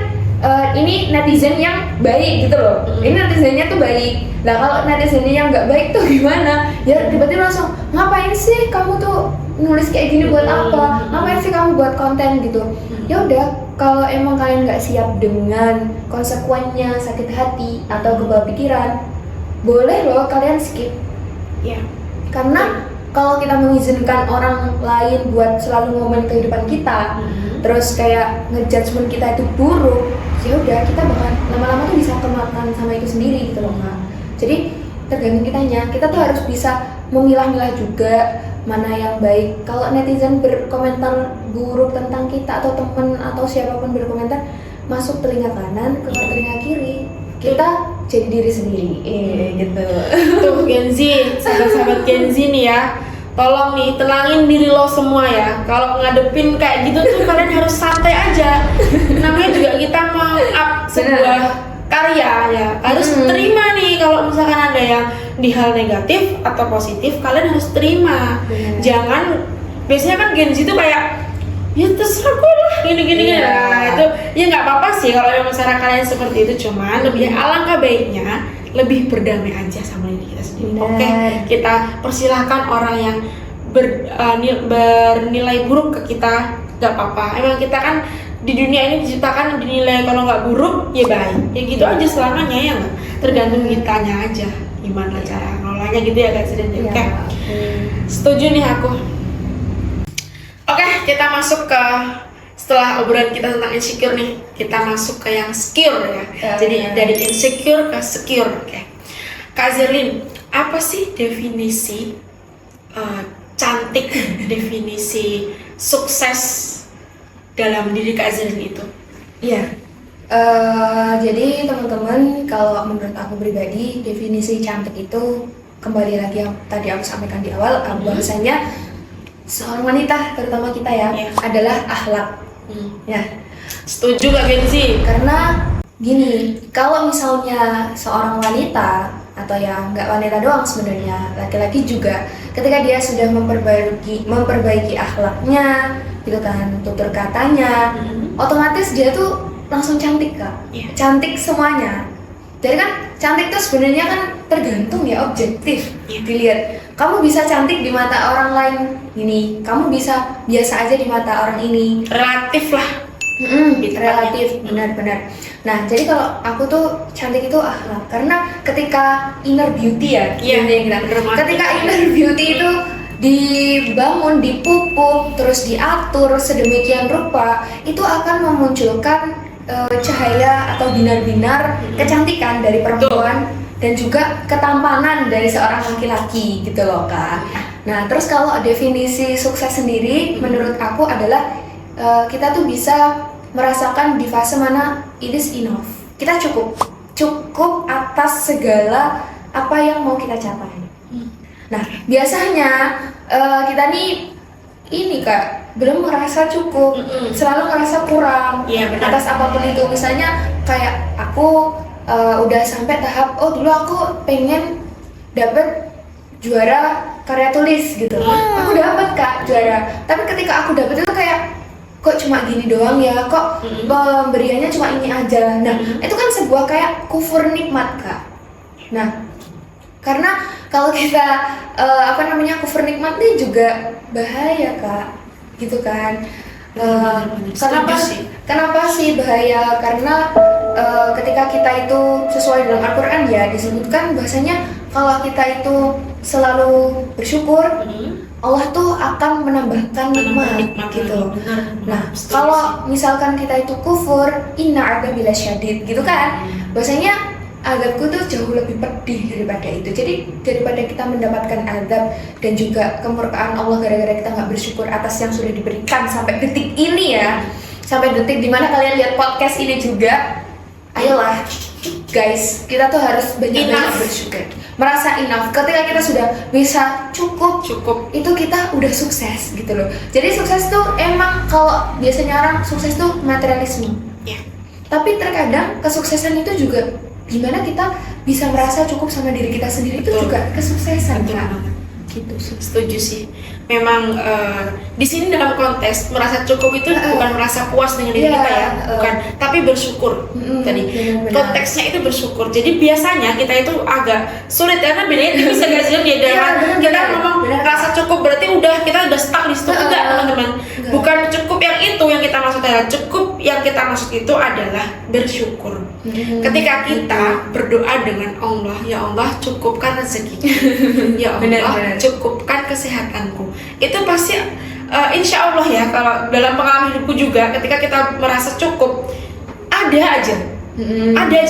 ini netizen yang baik gitu loh. Ini netizennya tuh baik. Nah kalau netizennya yang nggak baik tuh gimana? Ya tiba-tiba langsung, ngapain sih kamu tuh nulis kayak gini buat apa? Ngapain sih kamu buat konten gitu? Ya udah, kalau emang kalian nggak siap dengan konsekuensinya sakit hati atau kebal pikiran, boleh loh kalian skip. Ya. Karena kalau kita mengizinkan orang lain buat selalu ngomongin kehidupan kita, terus kayak ngejudgement kita itu buruk, ya udah kita bakal lama-lama tuh bisa kemakan sama itu sendiri gitu loh Kak. Jadi tergantung kitanya, kita tuh harus bisa memilah-milah juga mana yang baik. Kalau netizen berkomentar buruk tentang kita atau temen atau siapapun berkomentar, masuk telinga kanan, keluar telinga kiri, kita jadi diri sendiri, gitu. Tuh Gen Z, sahabat-sahabat Gen Z nih ya, tolong nih tenangin diri lo semua ya. Kalau ngadepin kayak gitu tuh kalian harus santai aja. Namanya juga kita mau-up sebuah karya ya, harus terima nih kalau misalkan ada yang di hal negatif atau positif, kalian harus terima. Jangan, biasanya kan Gen Z tuh kayak ya terserah gue lah gini-gini. Nah itu ya nggak apa-apa sih kalau memang cara kalian seperti itu, cuman lebih alangkah baiknya lebih berdamai aja sama diri kita sendiri. Oke, kita persilahkan orang yang bernilai buruk ke kita, nggak apa-apa. Emang kita kan di dunia ini diciptakan dinilai kalau nggak buruk ya baik, ya gitu aja selamanya ya nggak. Tergantung kitanya aja gimana cara ngelolanya gitu ya guys. Oke, setuju nih aku. Oke, kita masuk ke setelah obrolan kita tentang insecure nih, kita masuk ke yang secure ya. Jadi dari insecure ke secure. Oke. Kak Zerlin, apa sih definisi cantik, definisi sukses dalam diri Kak Zerlin itu? Iya. Jadi teman-teman, kalau menurut aku pribadi, definisi cantik itu kembali lagi yang tadi aku sampaikan di awal, bahwasanya seorang wanita, terutama kita ya, adalah akhlak. Ya, setuju Kak Genzi. Karena gini, kalau misalnya seorang wanita atau ya nggak wanita doang sebenarnya, laki-laki juga, ketika dia sudah memperbaiki akhlaknya, gitu kan, tutur katanya, otomatis dia tuh langsung cantik Kak. Cantik semuanya. Jadi kan cantik tuh sebenarnya kan tergantung ya, objektif dilihat. Kamu bisa cantik di mata orang lain ini, kamu bisa biasa aja di mata orang ini. Relatif lah. Relatif, benar-benar. Nah, jadi kalau aku tuh cantik itu akhlak, karena ketika inner beauty ya, ketika inner beauty itu dibangun, dipupuk, terus diatur sedemikian rupa, itu akan memunculkan cahaya atau binar-binar kecantikan dari perempuan dan juga ketampanan dari seorang laki-laki gitu loh Kak. Nah terus kalau definisi sukses sendiri menurut aku adalah kita tuh bisa merasakan di fase mana it is enough. Kita cukup atas segala apa yang mau kita capai. Nah biasanya kita nih ini Kak belum merasa cukup, selalu merasa kurang atas apapun itu. Misalnya kayak aku udah sampai tahap, oh dulu aku pengen dapet juara karya tulis gitu, aku dapet Kak juara. Tapi ketika aku dapet itu kayak kok cuma gini doang ya, kok pemberiannya cuma ini aja. Nah itu kan sebuah kayak kufur nikmat Kak. Nah karena kalau kita kufur nikmat nih juga bahaya Kak, gitu kan. Kenapa sih bahaya? Karena ketika kita itu sesuai dalam Al-Quran ya disebutkan bahasanya kalau kita itu selalu bersyukur, Allah tuh akan menambahkan nikmat gitu. Nah kalau misalkan kita itu kufur, inna adzabi lasyadid gitu kan, bahasanya azabku tuh jauh lebih pedih daripada itu. Jadi daripada kita mendapatkan azab dan juga kemurkaan Allah gara-gara kita nggak bersyukur atas yang sudah diberikan sampai detik ini ya, sampai detik dimana kalian lihat podcast ini juga, ayolah guys, kita tuh harus banyak-banyak bersyukur, merasa enough. Ketika kita sudah bisa cukup, itu kita udah sukses gitu loh. Jadi sukses tuh emang kalau biasanya orang sukses tuh materialisme, tapi terkadang kesuksesan itu juga gimana kita bisa merasa cukup sama diri kita sendiri, itu juga kesuksesan Kak. gitu sih. Setuju sih. Memang di sini dalam konteks merasa cukup itu bukan merasa puas dengan diri kita ya, bukan, tapi bersyukur. Tadi Benar-benar. konteksnya itu bersyukur. Jadi biasanya kita itu agak sulit karena bedanya tipis agak sih ya dengan benar, kita benar. ngomong Benar. merasa cukup berarti kita udah stuck di situ. Enggak, teman-teman. Enggak. Bukan cukup yang itu yang kita maksud adalah cukup yang kita maksud itu adalah bersyukur. Ketika kita berdoa dengan Allah, ya Allah cukupkan rezekiku, ya Allah Benar. cukupkan kesehatanku, itu pasti insya Allah ya, kalau dalam pengalaman hidupku juga ketika kita merasa cukup, ada aja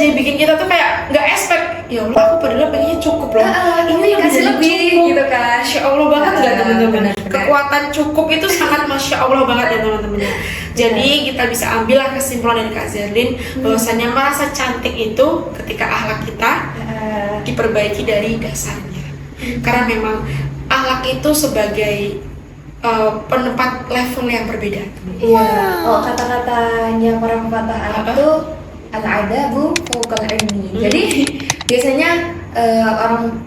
yang bikin kita tuh kayak nggak expect, ya Allah aku padahal pengennya cukup loh, ini kasih bisa lebih cukup. gitu kan. Masya Allah banget nggak teman-teman? Benar. Kekuatan cukup itu sangat Masya Allah banget ya teman-teman ya. Jadi kita bisa ambillah kesimpulan dari Kak Zerlin bahwasanya merasa cantik itu ketika akhlak kita diperbaiki dari dasarnya. Karena memang akhlak itu sebagai penempat level yang berbeda. Iya. Oh, kata-katanya para pepatah Arab itu al-adabu fawqal ilmi. Jadi biasanya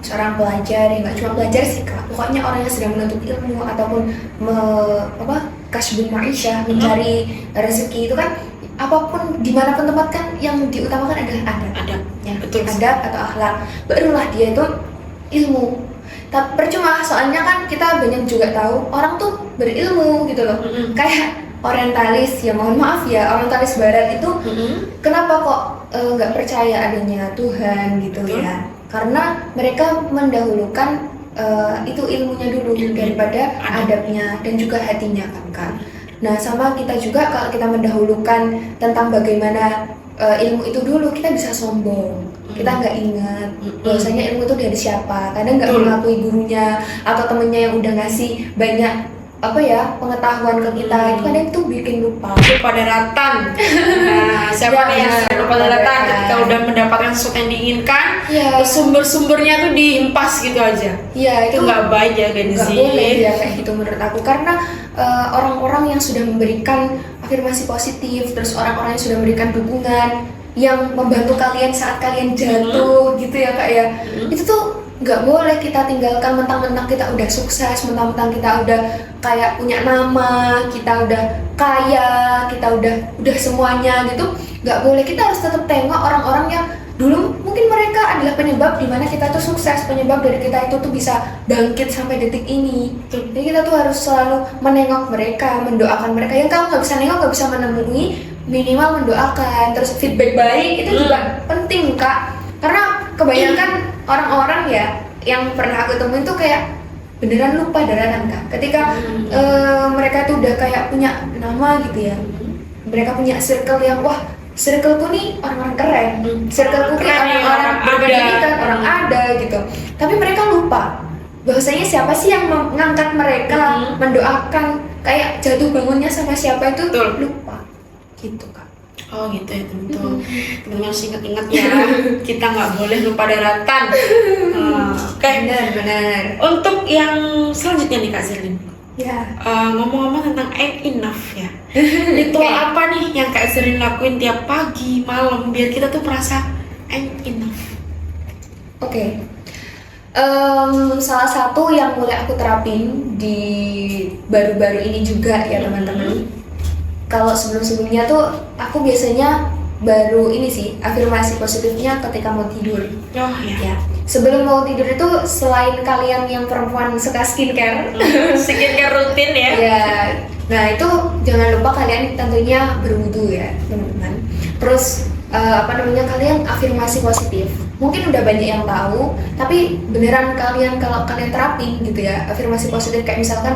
seorang pelajar yang nggak cuma belajar sih Kak, pokoknya orang yang sedang menuntut ilmu ataupun kasbul ma'isyah, mencari rezeki itu kan, apapun dimanapun tempat kan yang diutamakan adalah adab. Ya, Betul. adab atau akhlak, barulah dia itu ilmu. Tapi percuma, soalnya kan kita banyak juga tahu orang tuh berilmu gitu loh. Kayak orientalis, ya mohon maaf ya, orientalis barat itu kenapa kok nggak percaya adanya Tuhan gitu ya? Karena mereka mendahulukan itu ilmunya dulu daripada adabnya dan juga hatinya kan. Nah sama kita juga, kalau kita mendahulukan tentang bagaimana ilmu itu dulu, kita bisa sombong. Kita nggak ingat bahwasanya ilmu itu dari siapa, kadang nggak mengakui gurunya atau temennya yang udah ngasih banyak pengetahuan ke kita, itu kadang tuh bikin lupa Daratan. Nah, siapa nih yang sering lupa daratan ketika udah mendapatkan sesuatu yang diinginkan, sumber-sumbernya tuh dihempas gitu aja. Iya, Itu nggak baik ya Gen Z. nggak boleh ya kayak gitu menurut aku, karena orang-orang yang sudah memberikan afirmasi positif, terus orang-orang yang sudah memberikan dukungan, yang membantu kalian saat kalian jatuh gitu ya Kak ya, itu tuh nggak boleh kita tinggalkan mentang-mentang kita udah sukses, mentang-mentang kita udah kayak punya nama, kita udah kaya, kita udah semuanya gitu. Nggak boleh, kita harus tetap tengok orang-orang yang dulu mungkin mereka adalah penyebab dimana kita tuh sukses, penyebab dari kita itu tuh bisa bangkit sampai detik ini. Jadi kita tuh harus selalu menengok mereka, mendoakan mereka. Yang kamu nggak bisa nengok, nggak bisa menemui, minimal mendoakan. Terus feedback baik itu juga penting Kak, karena kebanyakan orang-orang ya yang pernah aku temuin tuh kayak beneran lupa daratan Kak. Ketika mereka tuh udah kayak punya nama gitu ya, mereka punya circle yang circleku nih orang-orang keren, circleku nih orang-orang berpendidikan, orang ada gitu. Tapi mereka lupa bahwasanya siapa sih yang mengangkat mereka, mendoakan, kayak jatuh bangunnya sama siapa itu lupa gitu Kak. Oh gitu ya teman-teman. Teman-teman harus ingat-ingat ya, kita nggak boleh lupa daratan. Oke. Benar. Untuk yang selanjutnya nih Kak Zerlin. Ya. Ngomong-ngomong tentang ain't enough ya. Ritual apa nih yang Kak Zerlin lakuin tiap pagi, malam biar kita tuh merasa ain't enough? Oke. Salah satu yang mulai aku terapin di baru-baru ini juga ya teman-teman. Kalau sebelum-sebelumnya tuh aku biasanya baru ini sih, afirmasi positifnya ketika mau tidur. Oh ya. Sebelum mau tidur itu, selain kalian yang perempuan suka skincare, skincare rutin ya. Ya. Nah itu jangan lupa kalian tentunya berwudu ya teman-teman. Terus kalian afirmasi positif. Mungkin udah banyak yang tahu, tapi beneran kalau kalian terapin gitu ya, afirmasi positif kayak misalkan,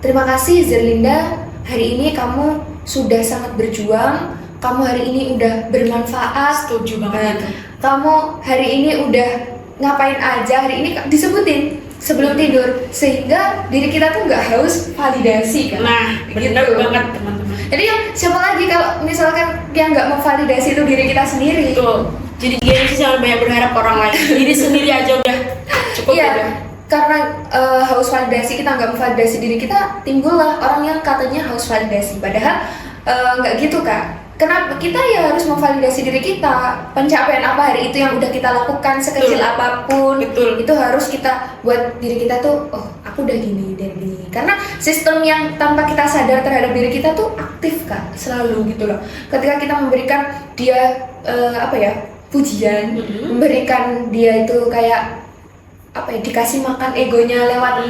terima kasih Zerlinda, hari ini kamu sudah sangat berjuang, kamu hari ini udah bermanfaat. Setuju banget. Kamu hari ini udah ngapain aja, hari ini disebutin sebelum tidur, sehingga diri kita tuh nggak haus validasi kan. Nah, benar banget teman-teman. Jadi siapa lagi kalau misalkan dia nggak memvalidasi itu diri kita sendiri. Betul. Jadi gengsi jangan banyak berharap ke orang lain. Diri sendiri aja udah cukup. Iya. Udah. Karena haus validasi, kita nggak memvalidasi diri kita, timbullah orang yang katanya haus validasi. Padahal nggak gitu Kak. kenapa kita ya harus memvalidasi diri kita, pencapaian apa hari itu yang udah kita lakukan sekecil Betul. apapun. Betul. Itu harus kita buat diri kita tuh, oh aku udah gini dan gini. Karena sistem yang tanpa kita sadar terhadap diri kita tuh aktif Kak, selalu gitu loh. Ketika kita memberikan dia pujian, memberikan dia itu kayak dikasih makan egonya lewat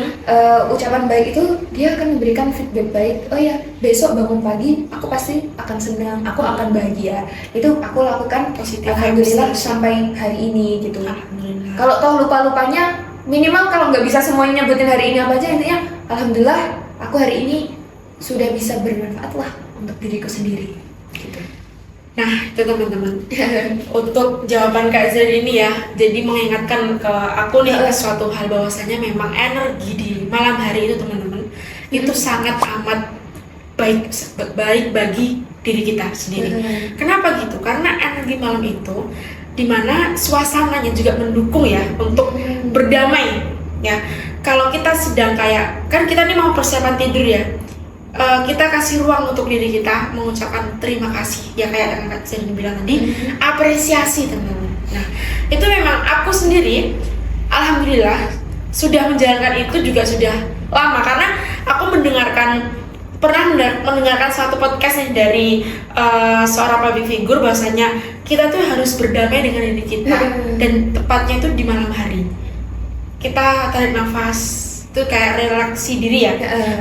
ucapan baik itu, dia akan memberikan feedback baik. Oh ya, besok bangun pagi aku pasti akan senang, aku akan bahagia. Itu aku lakukan Positif alhamdulillah vibes. sampai hari ini gitu. Alhamdulillah. Kalau toh lupa-lupanya, minimal kalau nggak bisa semuanya nyebutin hari ini apa aja, intinya alhamdulillah aku hari ini sudah bisa bermanfaat lah untuk diriku sendiri gitu. Nah, itu teman-teman. Untuk jawaban Kak Zed ini ya, jadi mengingatkan ke aku nih suatu hal bahwasanya memang energi di malam hari itu teman-teman itu sangat amat baik bagi diri kita sendiri. Kenapa gitu? Karena energi malam itu dimana suasananya juga mendukung ya untuk berdamai ya. Kalau kita sedang kayak, kan kita nih mau persiapan tidur ya, kita kasih ruang untuk diri kita mengucapkan terima kasih ya, kayak yang Kak Zed bilang tadi, apresiasi teman-teman. Nah, itu memang aku sendiri alhamdulillah sudah menjalankan itu juga sudah lama, karena aku pernah mendengarkan satu podcast nih dari seorang public figure bahwasanya kita tuh harus berdamai dengan diri kita dan tepatnya itu di malam hari. Kita tarik nafas, itu kayak relaksi diri ya,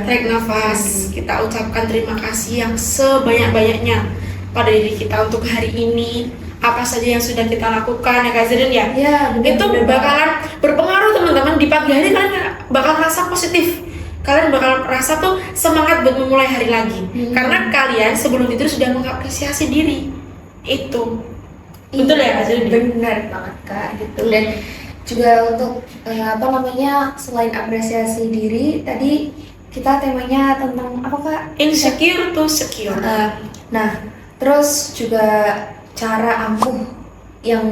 tarik nafas, kita ucapkan terima kasih yang sebanyak-banyaknya pada diri kita untuk hari ini, apa saja yang sudah kita lakukan ya Kak Zed ya. Itu bakalan berpengaruh teman-teman, di pagi hari kalian bakal rasa positif, kalian bakal rasa tuh semangat buat memulai hari lagi, karena kalian sebelum tidur sudah mengapresiasi diri itu. Betul ya Kak Zed? Benar banget Kak gitu. Dan juga untuk selain apresiasi diri, tadi kita temanya tentang apa Kak? Insecure to secure. Nah, terus juga cara ampuh yang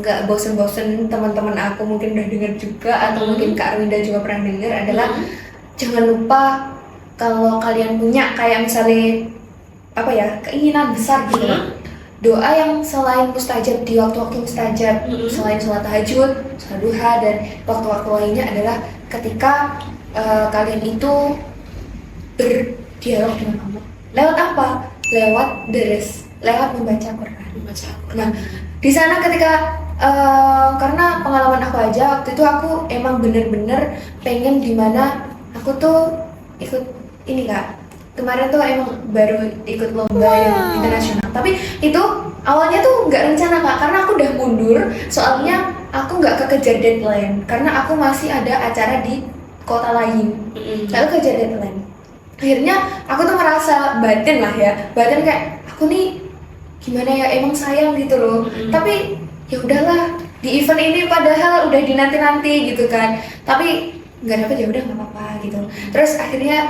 nggak bosen-bosen, teman-teman aku mungkin udah dengar juga, atau mungkin Kak Arwinda juga pernah dengar, adalah jangan lupa kalau kalian punya kayak misalnya keinginan besar gitu, doa yang selain mustajab di waktu-waktu mustajab, selain sholat tahajud, sholat duha, dan waktu-waktu lainnya adalah ketika kalian itu berdialog dengan Allah. Lewat apa? Lewat deres, lewat membaca Quran. Nah, di sana ketika karena pengalaman aku aja waktu itu, aku emang bener-bener pengen dimana aku tuh ikut ini Kak. Kemarin tuh emang baru ikut lomba yang internasional, tapi itu awalnya tuh nggak rencana Kak, karena aku udah mundur, soalnya aku nggak kekejar deadline, karena aku masih ada acara di kota lain, lalu kejar deadline. Akhirnya aku tuh merasa batin kayak aku nih gimana ya, emang sayang gitu loh, tapi ya udahlah, di event ini padahal udah dinanti-nanti gitu kan, tapi nggak dapet, ya udah nggak apa-apa gitu. Terus akhirnya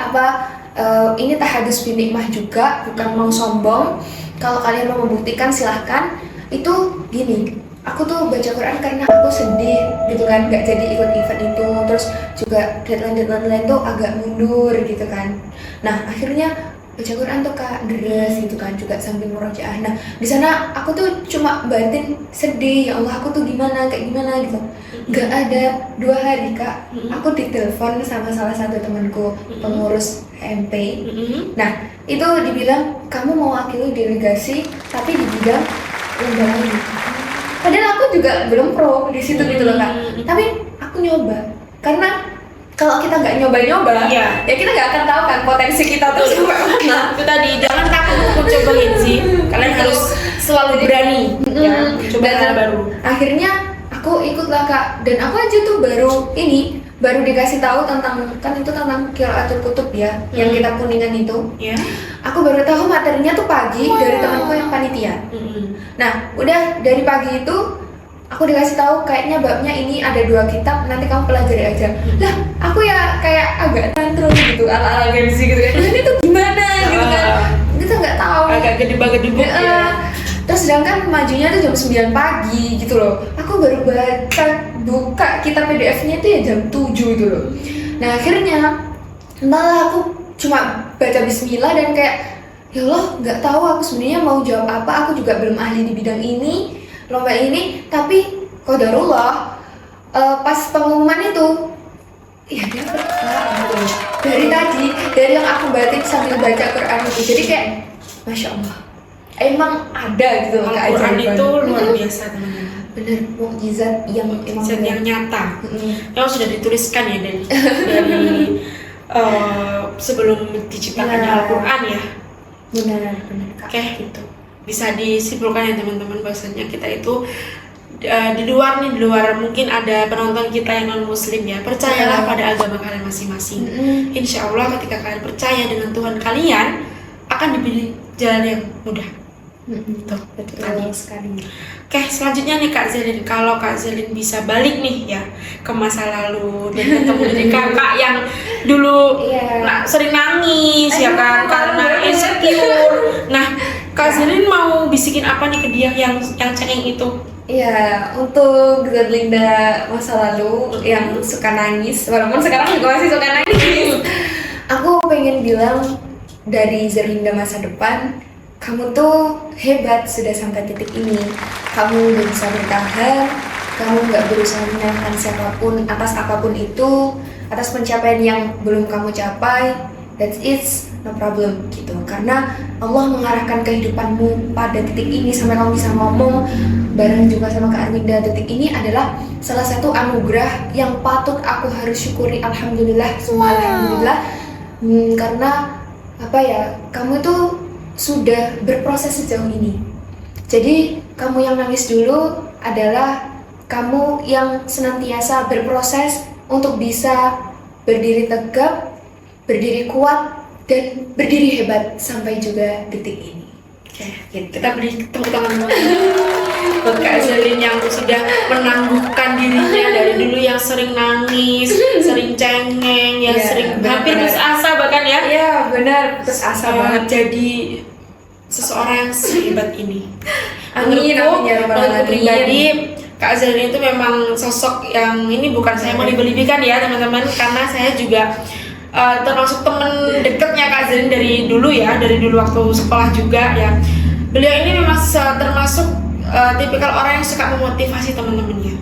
ini tahadus bin nikmah juga, bukan mau sombong. Kalau kalian mau membuktikan silahkan. Itu gini, aku tuh baca Quran karena aku sedih gitu kan, nggak jadi ikut event itu. Terus juga deadline lain tuh agak mundur gitu kan. Nah akhirnya baca Quran tuh Kak, deres gitu kan, juga sambil murojaah. Nah di sana aku tuh cuma batin sedih, ya Allah aku tuh kayak gimana gitu. Gak ada 2 hari Kak, aku ditelepon sama salah satu temanku pengurus HMP. Nah itu dibilang kamu mau wakili delegasi tapi di bidang lomba lain. Padahal aku juga belum pro di situ gitu loh Kak. Tapi aku nyoba, karena kalau kita nggak nyoba-nyoba, ya kita nggak akan tahu kan potensi kita tuh sampai mana. Itu tadi, jangan takut untuk coba sih. Kalian harus selalu berani ya, coba hal baru. Akhirnya aku ikutlah Kak, dan aku aja tuh baru dikasih tahu tentang qiraatul kutub ya, yang kita kuningan itu. Aku baru tahu materinya tuh pagi dari temanku yang panitia. Nah udah dari pagi itu aku dikasih tahu kayaknya babnya ini ada 2 kitab, nanti kamu pelajari aja. Lah aku ya kayak agak tantrum gitu, ala-ala gengsi gitu kan, ini tuh gimana gitu kan, kita nggak tahu, agak gedebak-gedebuk ya. Terus sedangkan majunya tuh jam 9 pagi gitu loh, aku baru buka kitab PDF-nya itu ya jam 7 gitu loh. Nah akhirnya entahlah, aku cuma baca bismillah dan kayak ya Allah nggak tahu aku sebenarnya mau jawab apa, aku juga belum ahli di bidang ini, lomba ini, tapi qadarullah pas pengumuman itu ya dapet Kak, gitu. Dari yang aku batin sambil baca Quran itu, jadi kayak masya Allah emang ada gitu loh Al-Quran keajaiban. itu luar biasa teman-teman. Bener, mukjizat yang emang Zat yang nyata, yang sudah dituliskan ya dari sebelum diciptakannya Ya. Al-Quran ya. benar Kak. Oke, gitu. Bisa disimpulkan ya teman-teman bahwasanya kita itu di luar mungkin ada penonton kita yang non muslim ya, percayalah pada agama kalian masing-masing. Insya Allah ketika kalian percaya dengan Tuhan kalian akan dipilih jalan yang mudah. Tuh, Betul sekali. Oke, selanjutnya nih Kak Zelin, kalau Kak Zelin bisa balik nih ya ke masa lalu dan ketemu dari kakak yang dulu Iya. sering nangis ya kan karena insecure. Nah, Kak Zelin mau bisikin apa nih ke dia yang cengeng itu? Iya, untuk Zerlinda masa lalu yang suka nangis, walaupun sekarang juga masih suka nangis, aku pengen bilang dari Zerlinda masa depan, kamu tuh hebat sudah sampai titik ini. Kamu bisa bertahan, kamu nggak berusaha menyalahkan siapapun atas apapun itu, atas pencapaian yang belum kamu capai. That's it, no problem gitu. Karena Allah mengarahkan kehidupanmu pada titik ini sampai kamu bisa ngomong bareng juga sama Kak Arwinda. Detik ini adalah salah satu anugerah yang patut aku harus syukuri. Alhamdulillah, semua alhamdulillah. Karena apa ya? Kamu tuh sudah berproses sejauh ini. Jadi kamu yang nangis dulu adalah kamu yang senantiasa berproses untuk bisa berdiri tegap, berdiri kuat, dan berdiri hebat sampai juga detik ini. Oke, kita beri tepuk tangan buat Kak Zelin yang sudah menangguhkan dirinya dari dulu yang sering nangis, sering cengeng, yang Iya, sering hampir benar. putus asa bahkan ya. Iya benar, terus asa banget. Jadi seseorang yang sehebat ini. Amin, amin, ya rabbal Menurutku alamin. pribadi Kak Zelin itu memang sosok yang ini bukan saya mau dibeli-belikan ya teman-teman, karena saya juga termasuk temen deketnya Kak Zelin dari dulu ya, dari dulu waktu sekolah juga ya. Beliau ini memang termasuk tipikal orang yang suka memotivasi teman-temannya.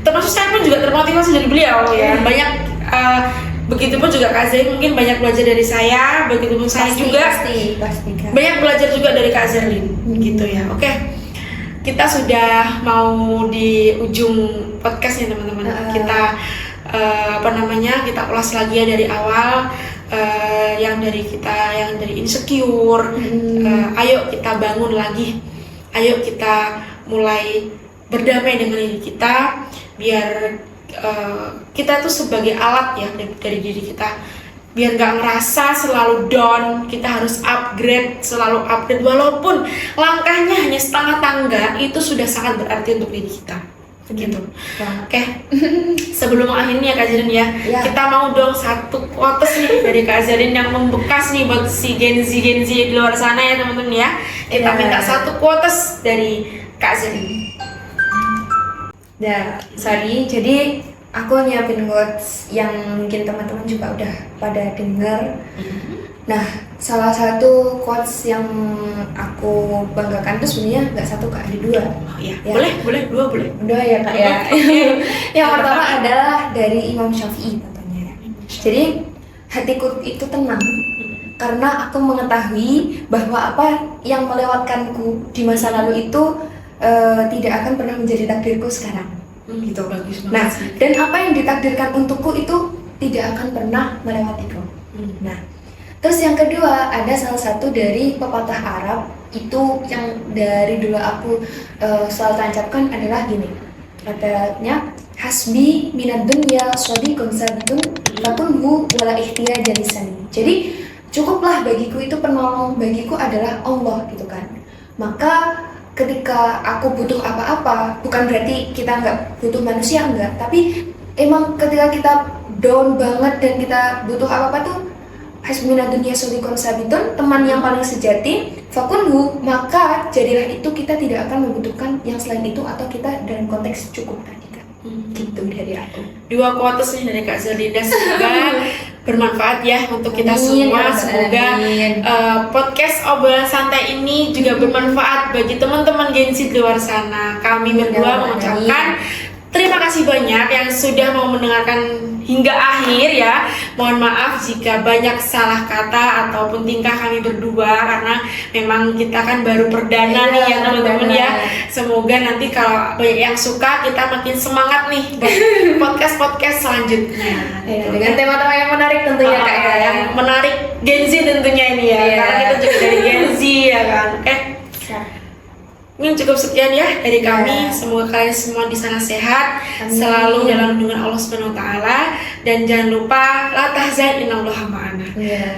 Termasuk saya pun juga termotivasi dari beliau ya. Banyak begitupun juga Kak Zelin mungkin banyak belajar dari saya, begitupun saya juga pasti Kak. banyak belajar juga dari Kak Zelin gitu ya. Oke. Kita sudah mau di ujung podcastnya teman-teman. Kita kita ulas lagi ya dari awal, yang dari insecure. Ayo kita bangun lagi, ayo kita mulai berdamai dengan diri kita, biar kita tuh sebagai alat ya dari diri kita, biar gak ngerasa selalu down. Kita harus selalu upgrade, walaupun langkahnya hanya setengah tangga, itu sudah sangat berarti untuk diri kita gitu. Oke. Sebelum mengakhiri ya Kak Zelin ya, kita mau dong satu quotes nih dari Kak Zelin yang membekas nih buat si Gen Z di luar sana ya teman-teman ya. Kita minta satu quotes dari Kak Zelin. Ya, sorry, jadi aku nyiapin quotes yang mungkin teman-teman juga udah pada denger. Nah, salah satu quotes yang aku banggakan tuh sebenarnya nggak satu Kak, ada dua. Oh iya, Ya. boleh, dua boleh. Dua ya Kak ya. Yang pertama adalah dari Imam Syafi'i katanya. Jadi hatiku itu tenang karena aku mengetahui bahwa apa yang melewatkanku di masa lalu itu tidak akan pernah menjadi takdirku sekarang. Gitu. Bagus banget. Nah, sih. dan apa yang ditakdirkan untukku itu tidak akan pernah melewatiku. Nah, terus yang kedua ada salah satu dari pepatah Arab itu yang dari dulu aku selalu tancapkan adalah gini. Katanya, hasbi minad dunya shadiqun sabitun lakunhu wala ikhtiya jalisani. Jadi cukuplah bagiku itu penolong bagiku adalah Allah gitu kan. Maka ketika aku butuh apa-apa, bukan berarti kita nggak butuh manusia, enggak, tapi emang ketika kita down banget dan kita butuh apa-apa tuh hasbina dunia sodikon sabitun, teman yang paling sejati, fakunhu, maka jadilah itu, kita tidak akan membutuhkan yang selain itu, atau kita dalam konteks cukup tadi kan. Gitu dari aku. Dua quotes nih dari Kak Zelina, semoga bermanfaat ya untuk kita Amin, semua. ya Rabbal Semoga Alamin. podcast obrolan santai ini juga bermanfaat bagi teman-teman Gen Z di luar sana. Kami Amin, ya berdua Rabbal mengucapkan Alamin. terima kasih banyak yang sudah mau mendengarkan hingga akhir ya. Mohon maaf jika banyak salah kata ataupun tingkah kami berdua, karena memang kita kan baru perdana nih ya teman-teman ya. Semoga nanti kalau banyak yang suka, kita makin semangat nih buat podcast-podcast selanjutnya. Ya, dengan tema-tema yang menarik tentunya Kak ya. Yang menarik Gen Z tentunya ini ya, Iya. karena kita juga dari Gen Z ya kan. Mungkin cukup sekian ya dari kami. Semoga kalian semua di sana sehat, Amin. selalu dalam lindungan Allah Subhanahu wa taala, dan jangan lupa la tahzan innallaha ma'ana. Iya.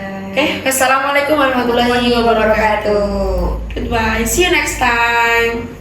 Wassalamualaikum warahmatullahi wabarakatuh. Wabarakatuh. Goodbye. See you next time.